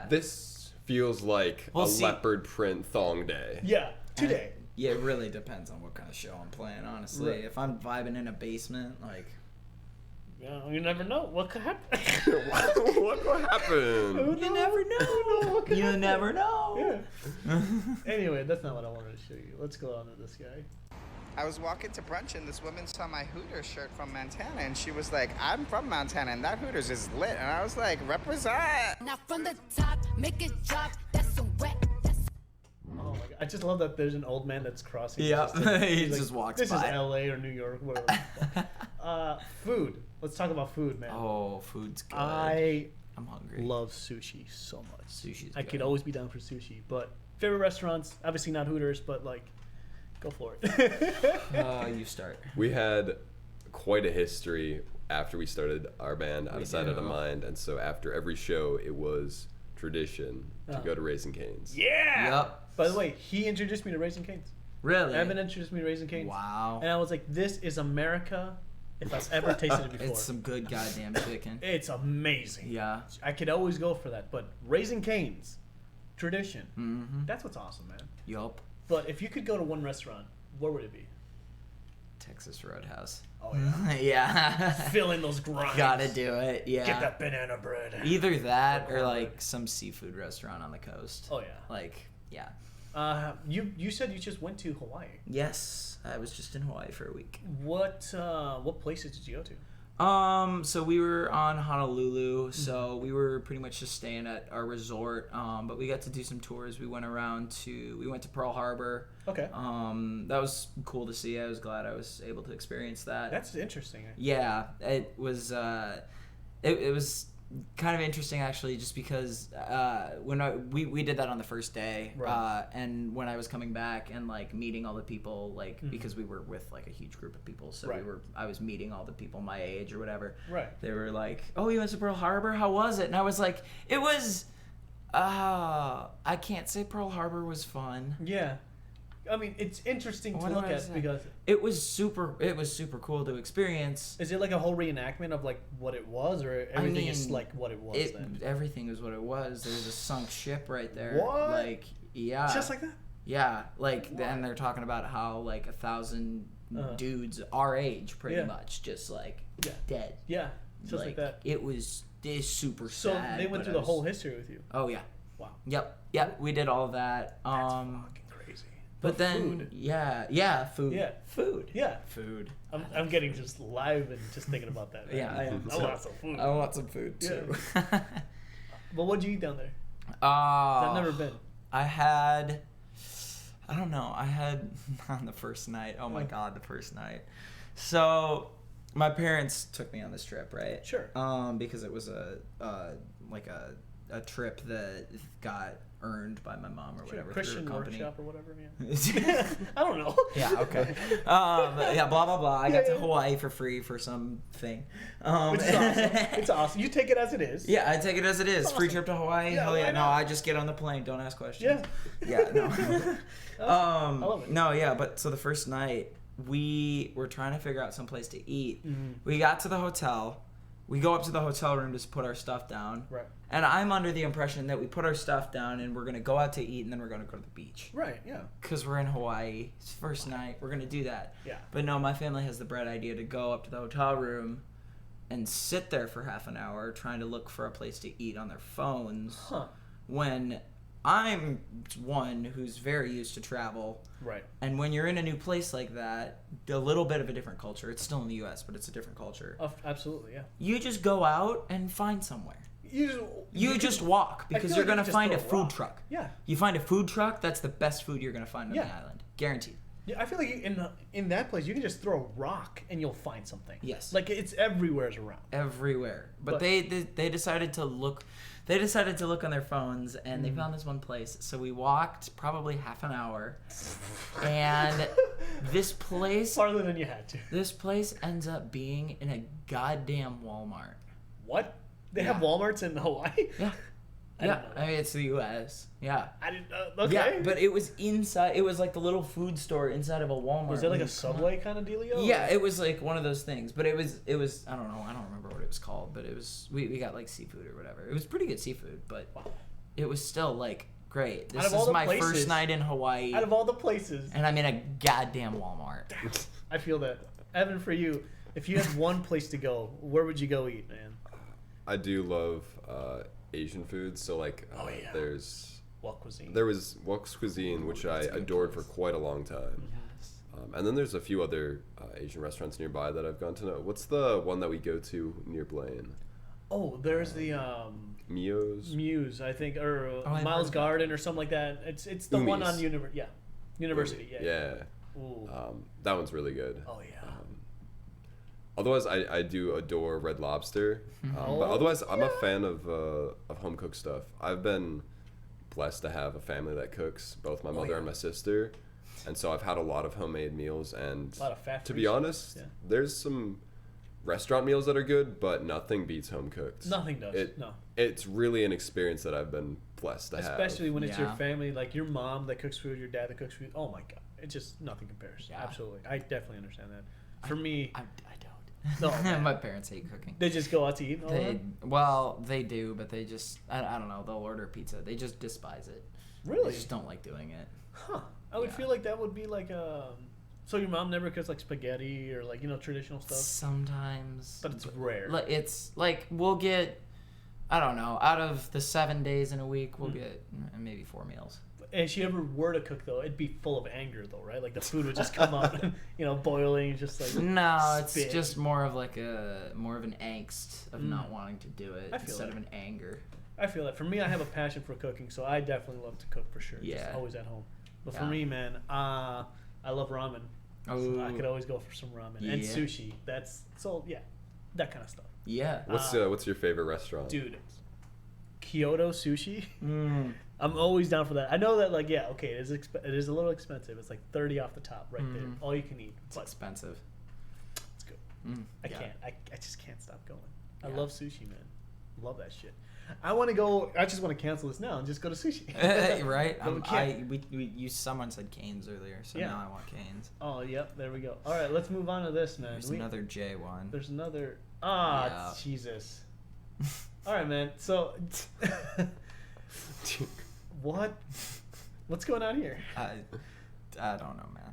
S2: this feels like a leopard print thong day.
S1: Yeah. Today.
S3: Yeah, it really depends on what kind of show I'm playing, honestly.
S1: Right.
S3: If I'm vibing in a basement, like...
S1: Yeah, you never know what could happen.
S2: What could happen?
S3: You never know.
S1: What could
S3: You
S1: happen?
S3: never know.
S1: Yeah. Anyway, that's not what I wanted to show you. Let's go on to this guy.
S6: I was walking to brunch and this woman saw my Hooters shirt from Montana and she was like, I'm from Montana and that Hooters is lit. And I was like, represent.
S7: Now from the top, make it drop. That's some wet.
S1: Oh my god! I just love that there's an old man that's crossing.
S3: Yeah,
S1: He's
S3: he just walks
S1: This
S3: by.
S1: is L.A. or New York, whatever. Food. Let's talk about food, man.
S3: Oh, food's good.
S1: I'm
S3: hungry.
S1: love sushi so much.
S3: Sushi's
S1: I
S3: good.
S1: could always be down for sushi, but favorite restaurants, obviously not Hooters, but like, go for it.
S3: You start.
S2: We had quite a history after we started our band, Out
S3: We
S2: of Sight, Out of
S3: do.
S2: Mind, and so after every show, it was tradition to go to Raising Cane's.
S1: Yeah.
S3: Yup.
S1: By the way, he introduced me to Raising Cane's.
S3: Really?
S1: Evan introduced me to Raising Cane's.
S3: Wow.
S1: And I was like, this is America if I've ever tasted it before.
S3: It's some good goddamn chicken.
S1: It's amazing.
S3: Yeah.
S1: I could always go for that. But Raising Cane's, tradition,
S3: Mm-hmm.
S1: that's what's awesome, man.
S3: Yup.
S1: But if you could go to one restaurant, where would it be?
S3: Texas Roadhouse.
S1: Oh, yeah.
S3: Yeah.
S1: Fill in those grinds.
S3: Gotta do it. Yeah.
S1: Get that banana bread.
S3: Either that or
S1: cornbread.
S3: like some seafood restaurant on the coast.
S1: Oh, yeah.
S3: Like, yeah.
S1: You said you just went to Hawaii.
S3: Yes, I was just in Hawaii for a week.
S1: What places did you go to?
S3: So we were on Honolulu, so we were pretty much just staying at our resort. But we got to do some tours. We went to Pearl Harbor.
S1: Okay.
S3: That was cool to see. I was glad I was able to experience that.
S1: That's interesting.
S3: Yeah, it was. It was kind of interesting actually, just because when we did that on the first day,
S1: Right.
S3: and when I was coming back and like meeting all the people, like because we were with like a huge group of people, so
S1: Right.
S3: I was meeting all the people my age or whatever.
S1: Right.
S3: They were like, "Oh, you went to Pearl Harbor? How was it?" And I was like, "It was." I can't say Pearl Harbor was fun.
S1: Yeah. I mean, it's interesting to
S3: What do
S1: look
S3: I
S1: at
S3: say?
S1: because
S3: It was super cool to experience.
S1: is it like a whole reenactment of like what it was, or everything is like what it was then?
S3: Everything is what it was. There's a sunk ship right there.
S1: What?
S3: Like, yeah.
S1: Just like that?
S3: Yeah, like, and they're talking about how like 1,000 dudes our age, pretty
S1: Yeah.
S3: much, just like
S1: Yeah.
S3: dead.
S1: Yeah, just like that.
S3: It's super
S1: So
S3: sad.
S1: they went
S3: but
S1: through
S3: I
S1: the
S3: was-
S1: whole history with you.
S3: Oh yeah.
S1: Wow.
S3: Yep. We did all that.
S1: That's fucking crazy.
S3: But then,
S1: food.
S3: food.
S1: Yeah.
S3: Food.
S1: Yeah.
S3: Food.
S1: I'm getting just live and just thinking about that. Man.
S3: Yeah, I am.
S1: I want some food.
S3: I want some food too.
S1: But what'd you eat down there?
S3: Uh,
S1: I've never been.
S3: I don't know. I had on the first night. Oh my god, the first night. So my parents took me on this trip, right?
S1: Sure.
S3: Because it was a trip that got earned by my mom or whatever
S1: Christian
S3: through a company.
S1: workshop or whatever. Yeah. I don't know.
S3: Yeah, okay. Yeah, blah blah blah. I got to
S1: yeah.
S3: Hawaii for free for something.
S1: Which is awesome. It's awesome. You take it as it is.
S3: Yeah, I take it as it is. Free trip to Hawaii.
S1: Yeah,
S3: Hell yeah.
S1: why
S3: No,
S1: not?
S3: I just get on the plane. Don't ask questions.
S1: Yeah.
S3: Yeah, no.
S1: I love it.
S3: No, yeah, but so the first night we were trying to figure out some place to eat.
S1: Mm-hmm.
S3: We got to the hotel. We go up to the hotel room to put our stuff down.
S1: Right.
S3: And I'm under the impression that we put our stuff down and we're going to go out to eat and then we're going to go to the beach.
S1: Right. Yeah.
S3: Because we're in Hawaii. It's first night. We're going to do that.
S1: Yeah.
S3: But no, my family has the bright idea to go up to the hotel room and sit there for half an hour trying to look for a place to eat on their phones.
S1: Huh.
S3: When I'm one who's very used to travel.
S1: Right.
S3: And when you're in a new place like that, a little bit of a different culture. It's still in the U.S., but it's a different culture.
S1: Absolutely. Yeah.
S3: You just go out and find somewhere. You just walk because
S1: feel
S3: you're
S1: like you
S3: going to
S1: could just
S3: find a
S1: throw a
S3: food
S1: rock.
S3: truck.
S1: Yeah.
S3: You find a food truck, that's the best food you're going to find on
S1: Yeah.
S3: the island. Guaranteed.
S1: Yeah, I feel like in that place you can just throw a rock and you'll find something.
S3: Yes.
S1: Like it's everywhere around.
S3: Everywhere. But they decided to look on their phones and they found this one place. So we walked probably half an hour. And this place
S1: Farther than you had to.
S3: This place ends up being in a goddamn Walmart.
S1: What? They
S3: Yeah.
S1: have Walmarts in Hawaii?
S3: Yeah.
S1: I
S3: Yeah.
S1: didn't know that.
S3: I mean, it's the U.S. Yeah.
S1: I didn't. Okay.
S3: Yeah, but it was inside. It was like the little food store inside of a Walmart.
S1: was it like
S3: when
S1: a
S3: you come out.
S1: Subway kind of dealio?
S3: Yeah, it was like one of those things. But it was. I don't know. I don't remember what it was called. But it was. We got like seafood or whatever. It was pretty good seafood, but it was still like great.
S1: Out
S3: This
S1: of all
S3: is
S1: the
S3: my
S1: places-
S3: first night in Hawaii,
S1: Out of all the places,
S3: and I'm in a goddamn Walmart.
S1: I feel that. Evan, for you, if you had one place to go, where would you go eat, man?
S2: I do love Asian food, so like
S1: Oh, yeah. Wok cuisine.
S2: there was Wok's Cuisine, which I adored for quite a long time. And then there's a few other Asian restaurants nearby that I've gone to know. What's the one that we go to near Blaine?
S1: Oh, there's the
S2: Mio's?
S1: Muse, I think, or
S3: I've heard
S1: Miles
S3: of that.
S1: Garden or something like that. It's the one on
S2: Umi's.
S1: University. Yeah.
S2: Yeah.
S1: Ooh.
S2: That one's really good.
S1: Oh yeah.
S2: Otherwise, I do adore Red Lobster. But otherwise, I'm a fan of home cooked stuff. I've been blessed to have a family that cooks, both my mother and my sister. And so I've had a lot of homemade meals. And
S1: A lot of fat
S2: to
S1: free
S2: be
S1: stuff,
S2: honest,
S1: yeah.
S2: there's some restaurant meals that are good, but nothing beats home cooked.
S1: Nothing does. No.
S2: It's really an experience that I've been blessed to have.
S1: Especially when it's your
S3: Yeah.
S1: family, like your mom that cooks food, your dad that cooks food. Oh my god, it just nothing compares.
S3: Yeah.
S1: Absolutely, I definitely understand that. For me,
S3: I don't.
S1: No, man.
S3: My parents hate cooking.
S1: they just go out to eat. All
S3: They
S1: that?
S3: well, they do, but they just I don't know. They'll order pizza. They just despise it.
S1: Really?
S3: They just don't like doing it.
S1: Huh. I would
S3: Yeah.
S1: feel like that would be like So your mom never cooks like spaghetti or like traditional stuff,
S3: Sometimes,
S1: but it's rare.
S3: like it's like we'll get, I don't know, out of the 7 days in a week, we'll get maybe 4 meals.
S1: And if she ever were to cook though, it'd be full of anger though, right? Like the food would just come out, boiling, just like
S3: No, it's
S1: spit.
S3: just more of an angst of not wanting to do it
S1: I feel
S3: instead
S1: that.
S3: of an anger.
S1: I feel that. For me, I have a passion for cooking, so I definitely love to cook for sure. Just
S3: Yeah.
S1: always at home. But for
S3: Yeah.
S1: me, man, I love ramen. So I
S3: Oh.
S1: could always go for some ramen and
S3: Yeah.
S1: sushi. That kind of stuff,
S3: Yeah.
S2: What's your favorite restaurant?
S1: dude. Kyoto sushi.
S3: Mm.
S1: I'm always down for that. I know that, it is a little expensive. It's like 30 off the top, right there, all you can eat.
S3: It's
S1: But
S3: expensive.
S1: it's good. I
S3: Yeah.
S1: can't. I just can't stop going. I
S3: Yeah.
S1: love sushi, man. Love that shit. I want to go. I just want to cancel this now and just go to sushi.
S3: Right?
S1: But we can't.
S3: Someone said Canes earlier, so
S1: Yeah.
S3: now I want Canes.
S1: Oh, yep. There we go. All right, let's move on to this, man.
S3: There's another J one.
S1: There's another. Ah,
S3: Yeah.
S1: Jesus. All right, man. So, what's going on here?
S3: I don't know, man.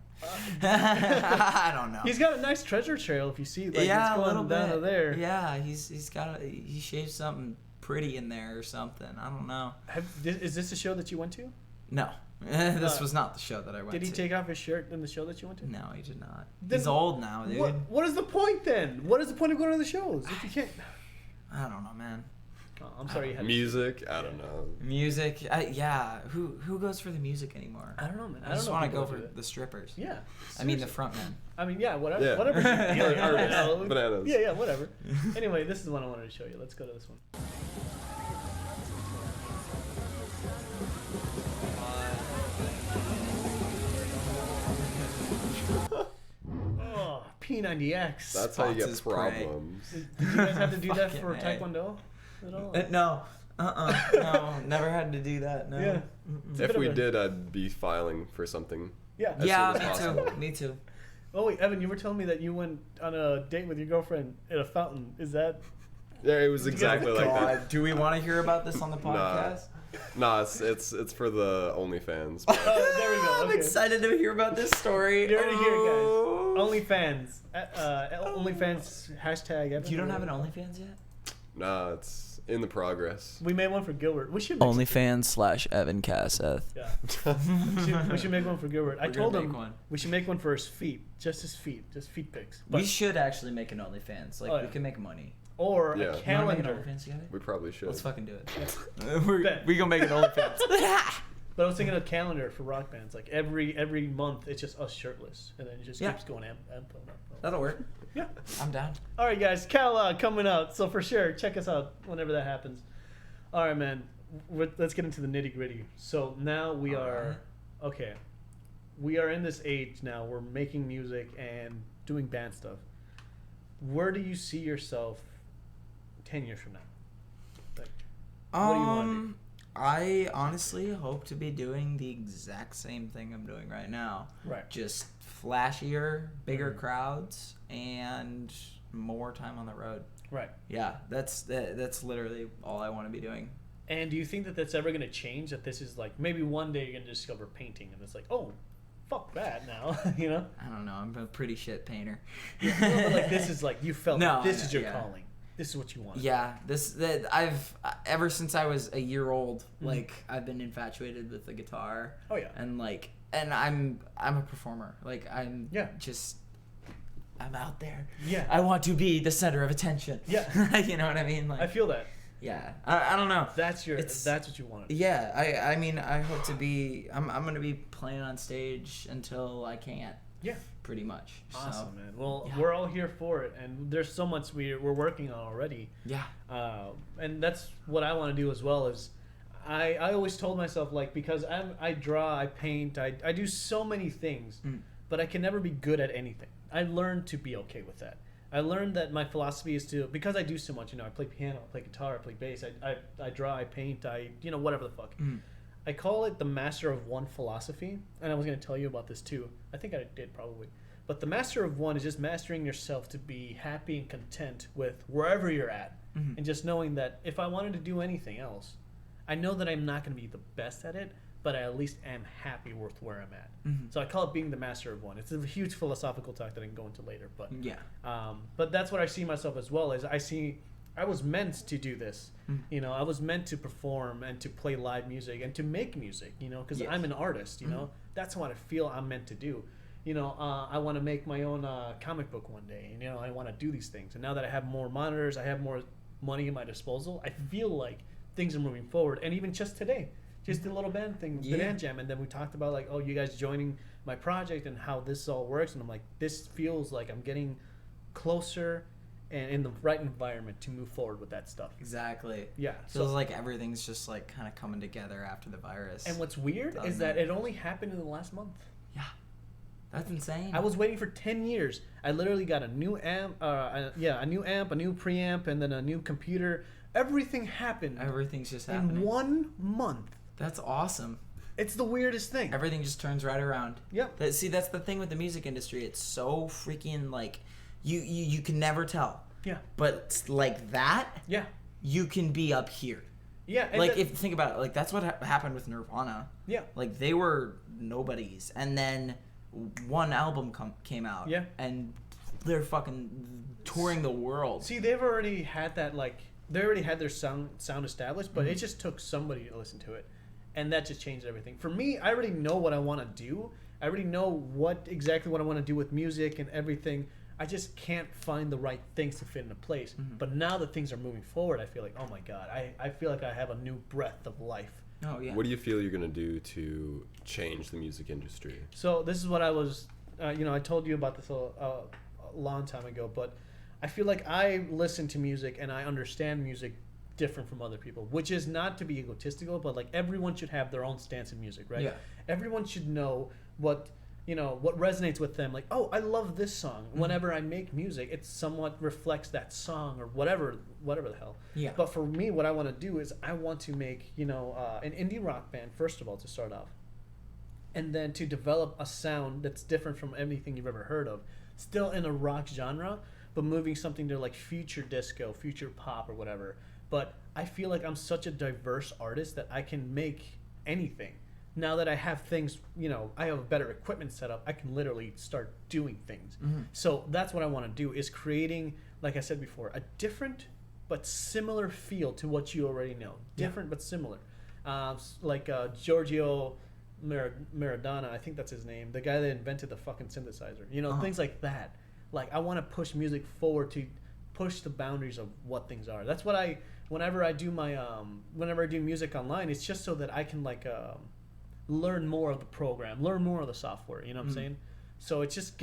S3: I don't know.
S1: He's got a nice treasure trail. If you see, like,
S3: yeah,
S1: it's
S3: a
S1: going
S3: little
S1: down
S3: bit.
S1: to there.
S3: Yeah, he shaved something pretty in there or something. I don't know.
S1: Is this a show that you went to?
S3: No, this was not the show that I went to.
S1: Did he take off his shirt in the show that you went to?
S3: No, he did not.
S1: Then
S3: He's old now, dude.
S1: What is the point then? What is the point of going to the shows if you can't?
S3: I don't know, man.
S1: Oh, I'm sorry. You had
S2: Music? I don't know.
S3: Music, yeah. Who goes for the music anymore?
S1: I don't know, man.
S3: I just want to go for
S1: it.
S3: the strippers.
S1: Yeah.
S3: I mean the
S1: seriously.
S3: front men.
S1: I mean, yeah, whatever.
S2: Yeah.
S1: Whatever. Yeah,
S2: Artists. Bananas.
S1: Yeah, whatever. Anyway, this is the one I wanted to show you. Let's go to this one. Oh, P90X.
S2: That's how you
S3: Spots
S2: get
S3: is prey.
S2: problems.
S1: Did you guys have to do that for
S3: Fucking A.
S1: Taekwondo at all?
S3: No. No, never had to do that. No.
S1: Yeah. It's a bit
S2: If we
S1: of a-
S2: did, I'd be filing for something.
S1: Yeah.
S2: As
S3: Yeah,
S2: soon as possible.
S3: me too.
S1: Oh wait, Evan, you were telling me that you went on a date with your girlfriend at a fountain. Is that?
S2: Yeah, it was exactly like that.
S3: God, do we want to hear about this on the podcast?
S2: Nah, it's for the OnlyFans.
S1: Oh, there we go.
S3: I'm
S1: Okay.
S3: excited to hear about this story.
S1: You already hear
S3: Oh.
S1: it, guys. OnlyFans. OnlyFans hashtag. Evan.
S3: You don't have an OnlyFans yet?
S2: Nah, it's in the progress.
S1: We made one for Gilbert. We should make
S3: OnlyFans/Evan Casseth.
S1: Yeah. we should make one for Gilbert. I
S3: We're
S1: told
S3: gonna
S1: him
S3: make one.
S1: we should make one for his feet, just his feet pics.
S3: We should actually make an OnlyFans. Like
S1: Oh,
S3: we
S1: yeah.
S3: can make money.
S1: or
S2: Yeah.
S1: a
S3: You wanna make an
S1: calendar.
S3: OnlyFans together?
S2: We probably should.
S3: Let's fucking do it.
S1: Bet.
S3: we gonna make an OnlyFans.
S1: But I was thinking of a calendar for rock bands. Like every month, it's just us shirtless, and then it just
S3: Yeah.
S1: keeps going up.
S3: That'll work.
S1: Yeah.
S3: I'm down.
S1: All right, guys. Cal coming out. So for sure, check us out whenever that happens. All right, man. Let's get into the nitty gritty. So now we are, okay. We are in this age now. We're making music and doing band stuff. Where do you see yourself 10 years from now? Like, what do you want to do?
S3: I honestly hope to be doing the exact same thing I'm doing right now.
S1: Right.
S3: Just flashier, bigger crowds, and more time on the road.
S1: Right.
S3: Yeah, that's literally all I want to be doing.
S1: And do you think that that's ever going to change? That this is like, maybe one day you're going to discover painting and it's like, oh, fuck that now, you know?
S3: I don't know. I'm a pretty shit painter.
S1: But like, this is like, you felt
S3: No,
S1: like this
S3: I
S1: is
S3: know,
S1: your
S3: yeah.
S1: calling. This is what you want.
S3: Yeah, I've ever since I was a year old, like I've been infatuated with the guitar.
S1: Oh, yeah.
S3: And I'm a performer. Like I'm I'm out there.
S1: Yeah.
S3: I want to be the center of attention.
S1: Yeah.
S3: You know what I mean? Like
S1: I feel that.
S3: yeah. I don't know.
S1: That's
S3: It's-
S1: what you want.
S3: Yeah, I mean I hope to be I'm gonna be playing on stage until I can't.
S1: Yeah.
S3: Pretty much.
S1: Awesome,
S3: So,
S1: man. Well,
S3: yeah.
S1: we're all here for it, and there's so much we're working on already.
S3: Yeah.
S1: And that's what I want to do as well. Is I always told myself, like, because I draw, I paint, I do so many things, but I can never be good at anything. I learned to be okay with that. I learned that my philosophy is to, because I do so much, I play piano, I play guitar, I play bass, I draw, I paint, whatever the fuck. I call it the master of one philosophy, and I was going to tell you about this too. I think I did probably. But the master of one is just mastering yourself to be happy and content with wherever you're at. And just knowing that if I wanted to do anything else, I know that I'm not going to be the best at it, but I at least am happy with where I'm at. So I call it being the master of one. It's a huge philosophical talk that I can go into later. But but that's what I see myself as well. As I was meant to do this. I was meant to perform and to play live music and to make music, because I'm an artist, That's what I feel I'm meant to do. I want to make my own comic book one day, and I want to do these things. And now that I have more monitors, I have more money at my disposal, I feel like things are moving forward. And even just today, just the little band thing, the band jam, and then we talked about like, oh, you guys joining my project and how this all works, and I'm like, this feels like I'm getting closer and in the right environment to move forward with that stuff.
S3: Exactly.
S1: Yeah.
S3: Feels like everything's just like kind of coming together after the virus.
S1: And what's weird is that it only happened in the last month.
S3: Yeah. That's insane.
S1: I was waiting for 10 years. I literally got a new amp, a new preamp, and then a new computer. Everything happened.
S3: Everything's just happening.
S1: In 1 month.
S3: That's awesome.
S1: It's the weirdest thing.
S3: Everything just turns right around.
S1: Yep.
S3: See, that's the thing with the music industry. It's so freaking like, you can never tell.
S1: Yeah.
S3: But like that,
S1: yeah,
S3: you can be up here.
S1: Yeah.
S3: Like if you think about it, like that's what happened with Nirvana.
S1: Yeah.
S3: Like they were nobodies, and then one album came out.
S1: Yeah.
S3: And they're fucking touring the world.
S1: See, they've already had that, like, they already had their sound established, but it just took somebody to listen to it, and that just changed everything. For me, I already know what I want to do. I already know exactly what I want to do with music and everything. I just can't find the right things to fit into place. But now that things are moving forward, I feel like, oh my God, I feel like I have a new breath of life.
S3: Oh, yeah.
S2: What do you feel you're going to do to change the music industry?
S1: So this is what I was, I told you about this a long time ago, but I feel like I listen to music and I understand music different from other people, which is not to be egotistical, but like everyone should have their own stance in music, right?
S3: Yeah.
S1: Everyone should know what resonates with them. Like, oh, I love this song. Whenever I make music, it somewhat reflects that song or whatever the hell.
S3: Yeah.
S1: But for me, what I want to do is I want to make, an indie rock band, first of all, to start off. And then to develop a sound that's different from anything you've ever heard of. Still in a rock genre, but moving something to like future disco, future pop or whatever. But I feel like I'm such a diverse artist that I can make anything. Now that I have things, I have a better equipment set up, I can literally start doing things. So that's what I want to do, is creating, like I said before, a different but similar feel to what you already know. Different but similar. Like Giorgio Maradona, I think that's his name, the guy that invented the fucking synthesizer. Things like that. Like, I want to push music forward to push the boundaries of what things are. That's what whenever I do music online, it's just so that I can learn more of the program, learn more of the software, you know what I'm saying? So it's just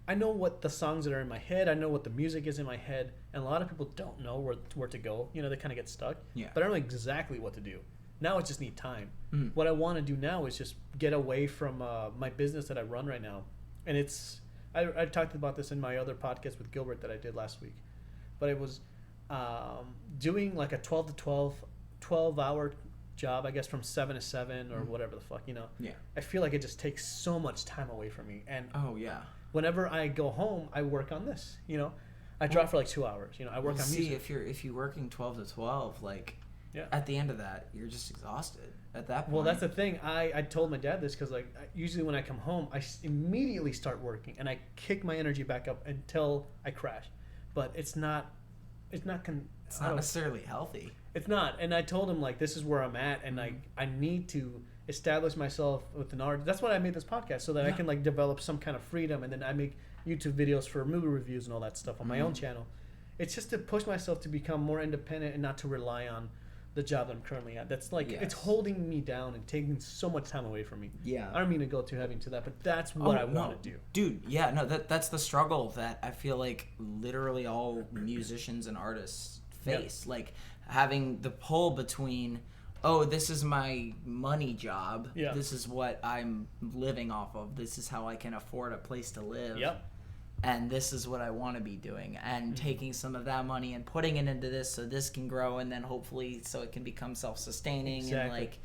S1: I know what the songs that are in my head, I know what the music is in my head, and a lot of people don't know where to go, they kind of get stuck.
S3: Yeah.
S1: But I know exactly what to do. Now I just need time. What I want to do now is just get away from my business that I run right now. And I talked about this in my other podcast with Gilbert that I did last week. But it was doing like a 12 to 12-hour job, I guess, from 7 to 7 or whatever the fuck,
S3: Yeah.
S1: I feel like it just takes so much time away from me. And
S3: Oh, yeah.
S1: whenever I go home, I work on this, I draw for like 2 hours, I work on music.
S3: if you're working 12 to 12, like,
S1: Yeah.
S3: at the end of that, you're just exhausted at that point.
S1: Well, that's the thing. I told my dad this because, like, usually when I come home, I immediately start working and I kick my energy back up until I crash. But it's not
S3: necessarily healthy.
S1: It's not. And I told him, like, this is where I'm at, and I need to establish myself with an art. That's why I made this podcast, so that I can, like, develop some kind of freedom, and then I make YouTube videos for movie reviews and all that stuff on my own channel. It's just to push myself to become more independent and not to rely on the job that I'm currently at. That's like, it's holding me down and taking so much time away from me.
S3: Yeah.
S1: I don't mean to go too heavy into that, but that's what I want to do.
S3: Dude, yeah, no, that's the struggle that I feel like literally all musicians and artists face.
S1: Yep.
S3: Like, having the pull between, oh, this is my money job.
S1: Yeah.
S3: This is what I'm living off of. This is how I can afford a place to live.
S1: Yep.
S3: and this is what I want to be doing, and taking some of that money and putting it into this so this can grow, and then hopefully so it can become self-sustaining.
S1: Exactly.
S3: And like,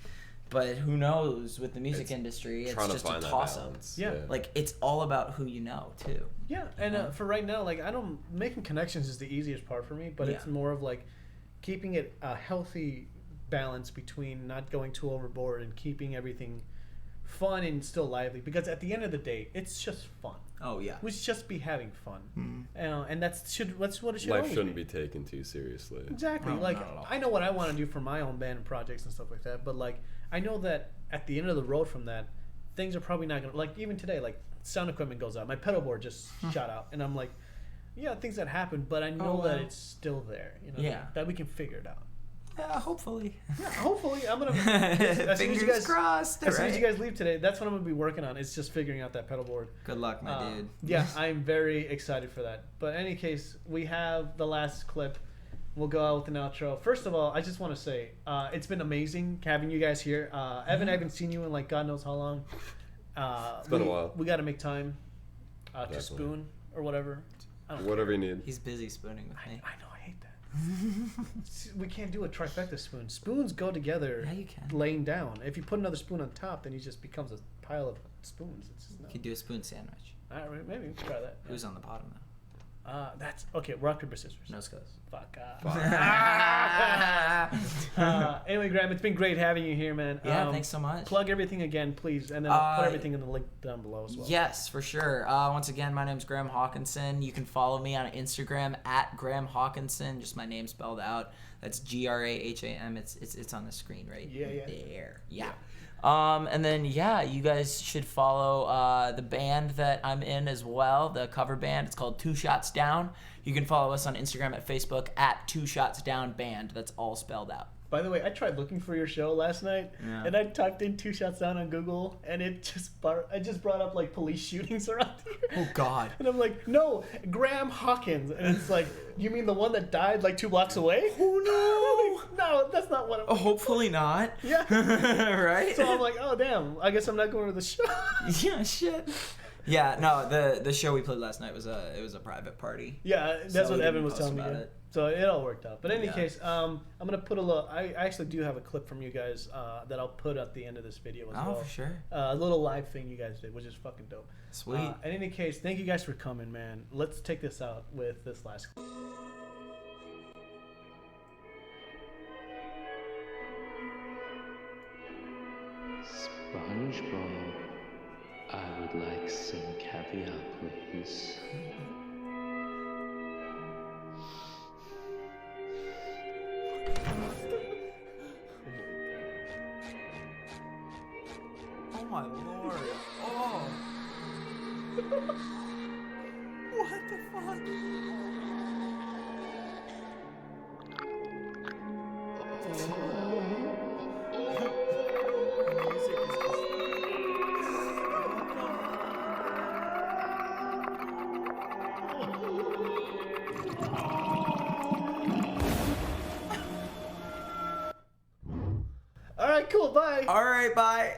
S3: but who knows with the music industry, it's
S2: Trying to
S3: just a
S2: find that
S3: toss-up.
S2: balance.
S1: Yeah.
S3: Like, it's all about who you know too.
S1: Yeah, and for right now, like making connections is the easiest part for me, but it's
S3: Yeah.
S1: more of like keeping it a healthy balance between not going too overboard and keeping everything fun and still lively. Because at the end of the day, it's just fun.
S3: Oh yeah.
S1: We should just be having fun, and that's what it should.
S2: Life
S1: always
S2: shouldn't be taken too seriously.
S1: Exactly.
S3: No,
S1: like
S3: not at all.
S1: I know what I want to do for my own band and projects and stuff like that, but like I know that at the end of the road from that, things are probably not gonna, like, even today, like sound equipment goes out, my pedal board just shot out, and I'm like, yeah, things that happen, but I know that
S3: well.
S1: it's still there. You know,
S3: Yeah.
S1: that we can figure it out.
S3: Yeah, hopefully.
S1: Yeah, hopefully I'm gonna. As soon as you guys,
S3: crossed.
S1: as soon as
S3: right?
S1: you guys leave today, that's what I'm gonna be working on. It's just figuring out that pedal board.
S3: Good luck, my dude.
S1: Yeah, I'm very excited for that. But in any case, we have the last clip. We'll go out with an outro. First of all, I just want to say it's been amazing having you guys here. Evan, I haven't seen you in like God knows how long.
S2: It's been a while.
S1: We got to make time to
S2: Definitely.
S1: spoon or whatever. I don't
S2: Whatever you need.
S3: He's busy spooning with me.
S1: I know, I hate that. We can't do a trifecta spoon. Spoons go together.
S3: Yeah, you can.
S1: Laying down. If you put another spoon on top, then he just becomes a pile of spoons. It's just no.
S3: You could do a spoon sandwich.
S1: All right, maybe we can try that.
S3: Who's on the bottom though?
S1: That's okay. Rock paper scissors.
S3: No scores.
S1: Fuck. Anyway, Graham, it's been great having you here, man.
S3: Yeah, thanks so much.
S1: Plug everything again, please, and then I'll put everything in the link down below as well.
S3: Yes, for sure. Once again, my name's Graham Hawkinson. You can follow me on Instagram at Graham Hawkinson. Just my name spelled out. That's Graham. It's on the screen right there. Yeah. And then you guys should follow the band that I'm in as well, the cover band. It's called Two Shots Down. You can follow us on Instagram at Facebook at Two Shots Down Band. That's all spelled out.
S1: By the way, I tried looking for your show last night,
S3: Yeah.
S1: and I typed in Two Shots Down on Google, and it just brought up like police shootings around here.
S3: Oh God.
S1: And I'm like, no, Graham Hawkins, and it's like, you mean the one that died like 2 blocks away? Oh no, no, that's not what.
S3: Oh, hopefully not.
S1: Yeah.
S3: Right?
S1: So I'm like, oh damn, I guess I'm not going to the show.
S3: Yeah, shit. Yeah, no, the show we played last night was a private party.
S1: Yeah, that's
S3: So
S1: what
S3: we
S1: Evan
S3: didn't
S1: was
S3: post
S1: telling me.
S3: about
S1: Yeah.
S3: it.
S1: So it all worked out. But in any
S3: Yeah.
S1: case, I'm gonna put a little. I actually do have a clip from you guys that I'll put at the end of this video as
S3: Oh,
S1: well.
S3: for sure.
S1: A little live thing you guys did, which is fucking dope.
S3: Sweet.
S1: In any case, thank you guys for coming, man. Let's take this out with this last clip.
S8: SpongeBob, I would like some caviar, please.
S3: Oh my lord. Oh. What the fuck?
S1: All right, cool. Bye.
S3: All right, bye.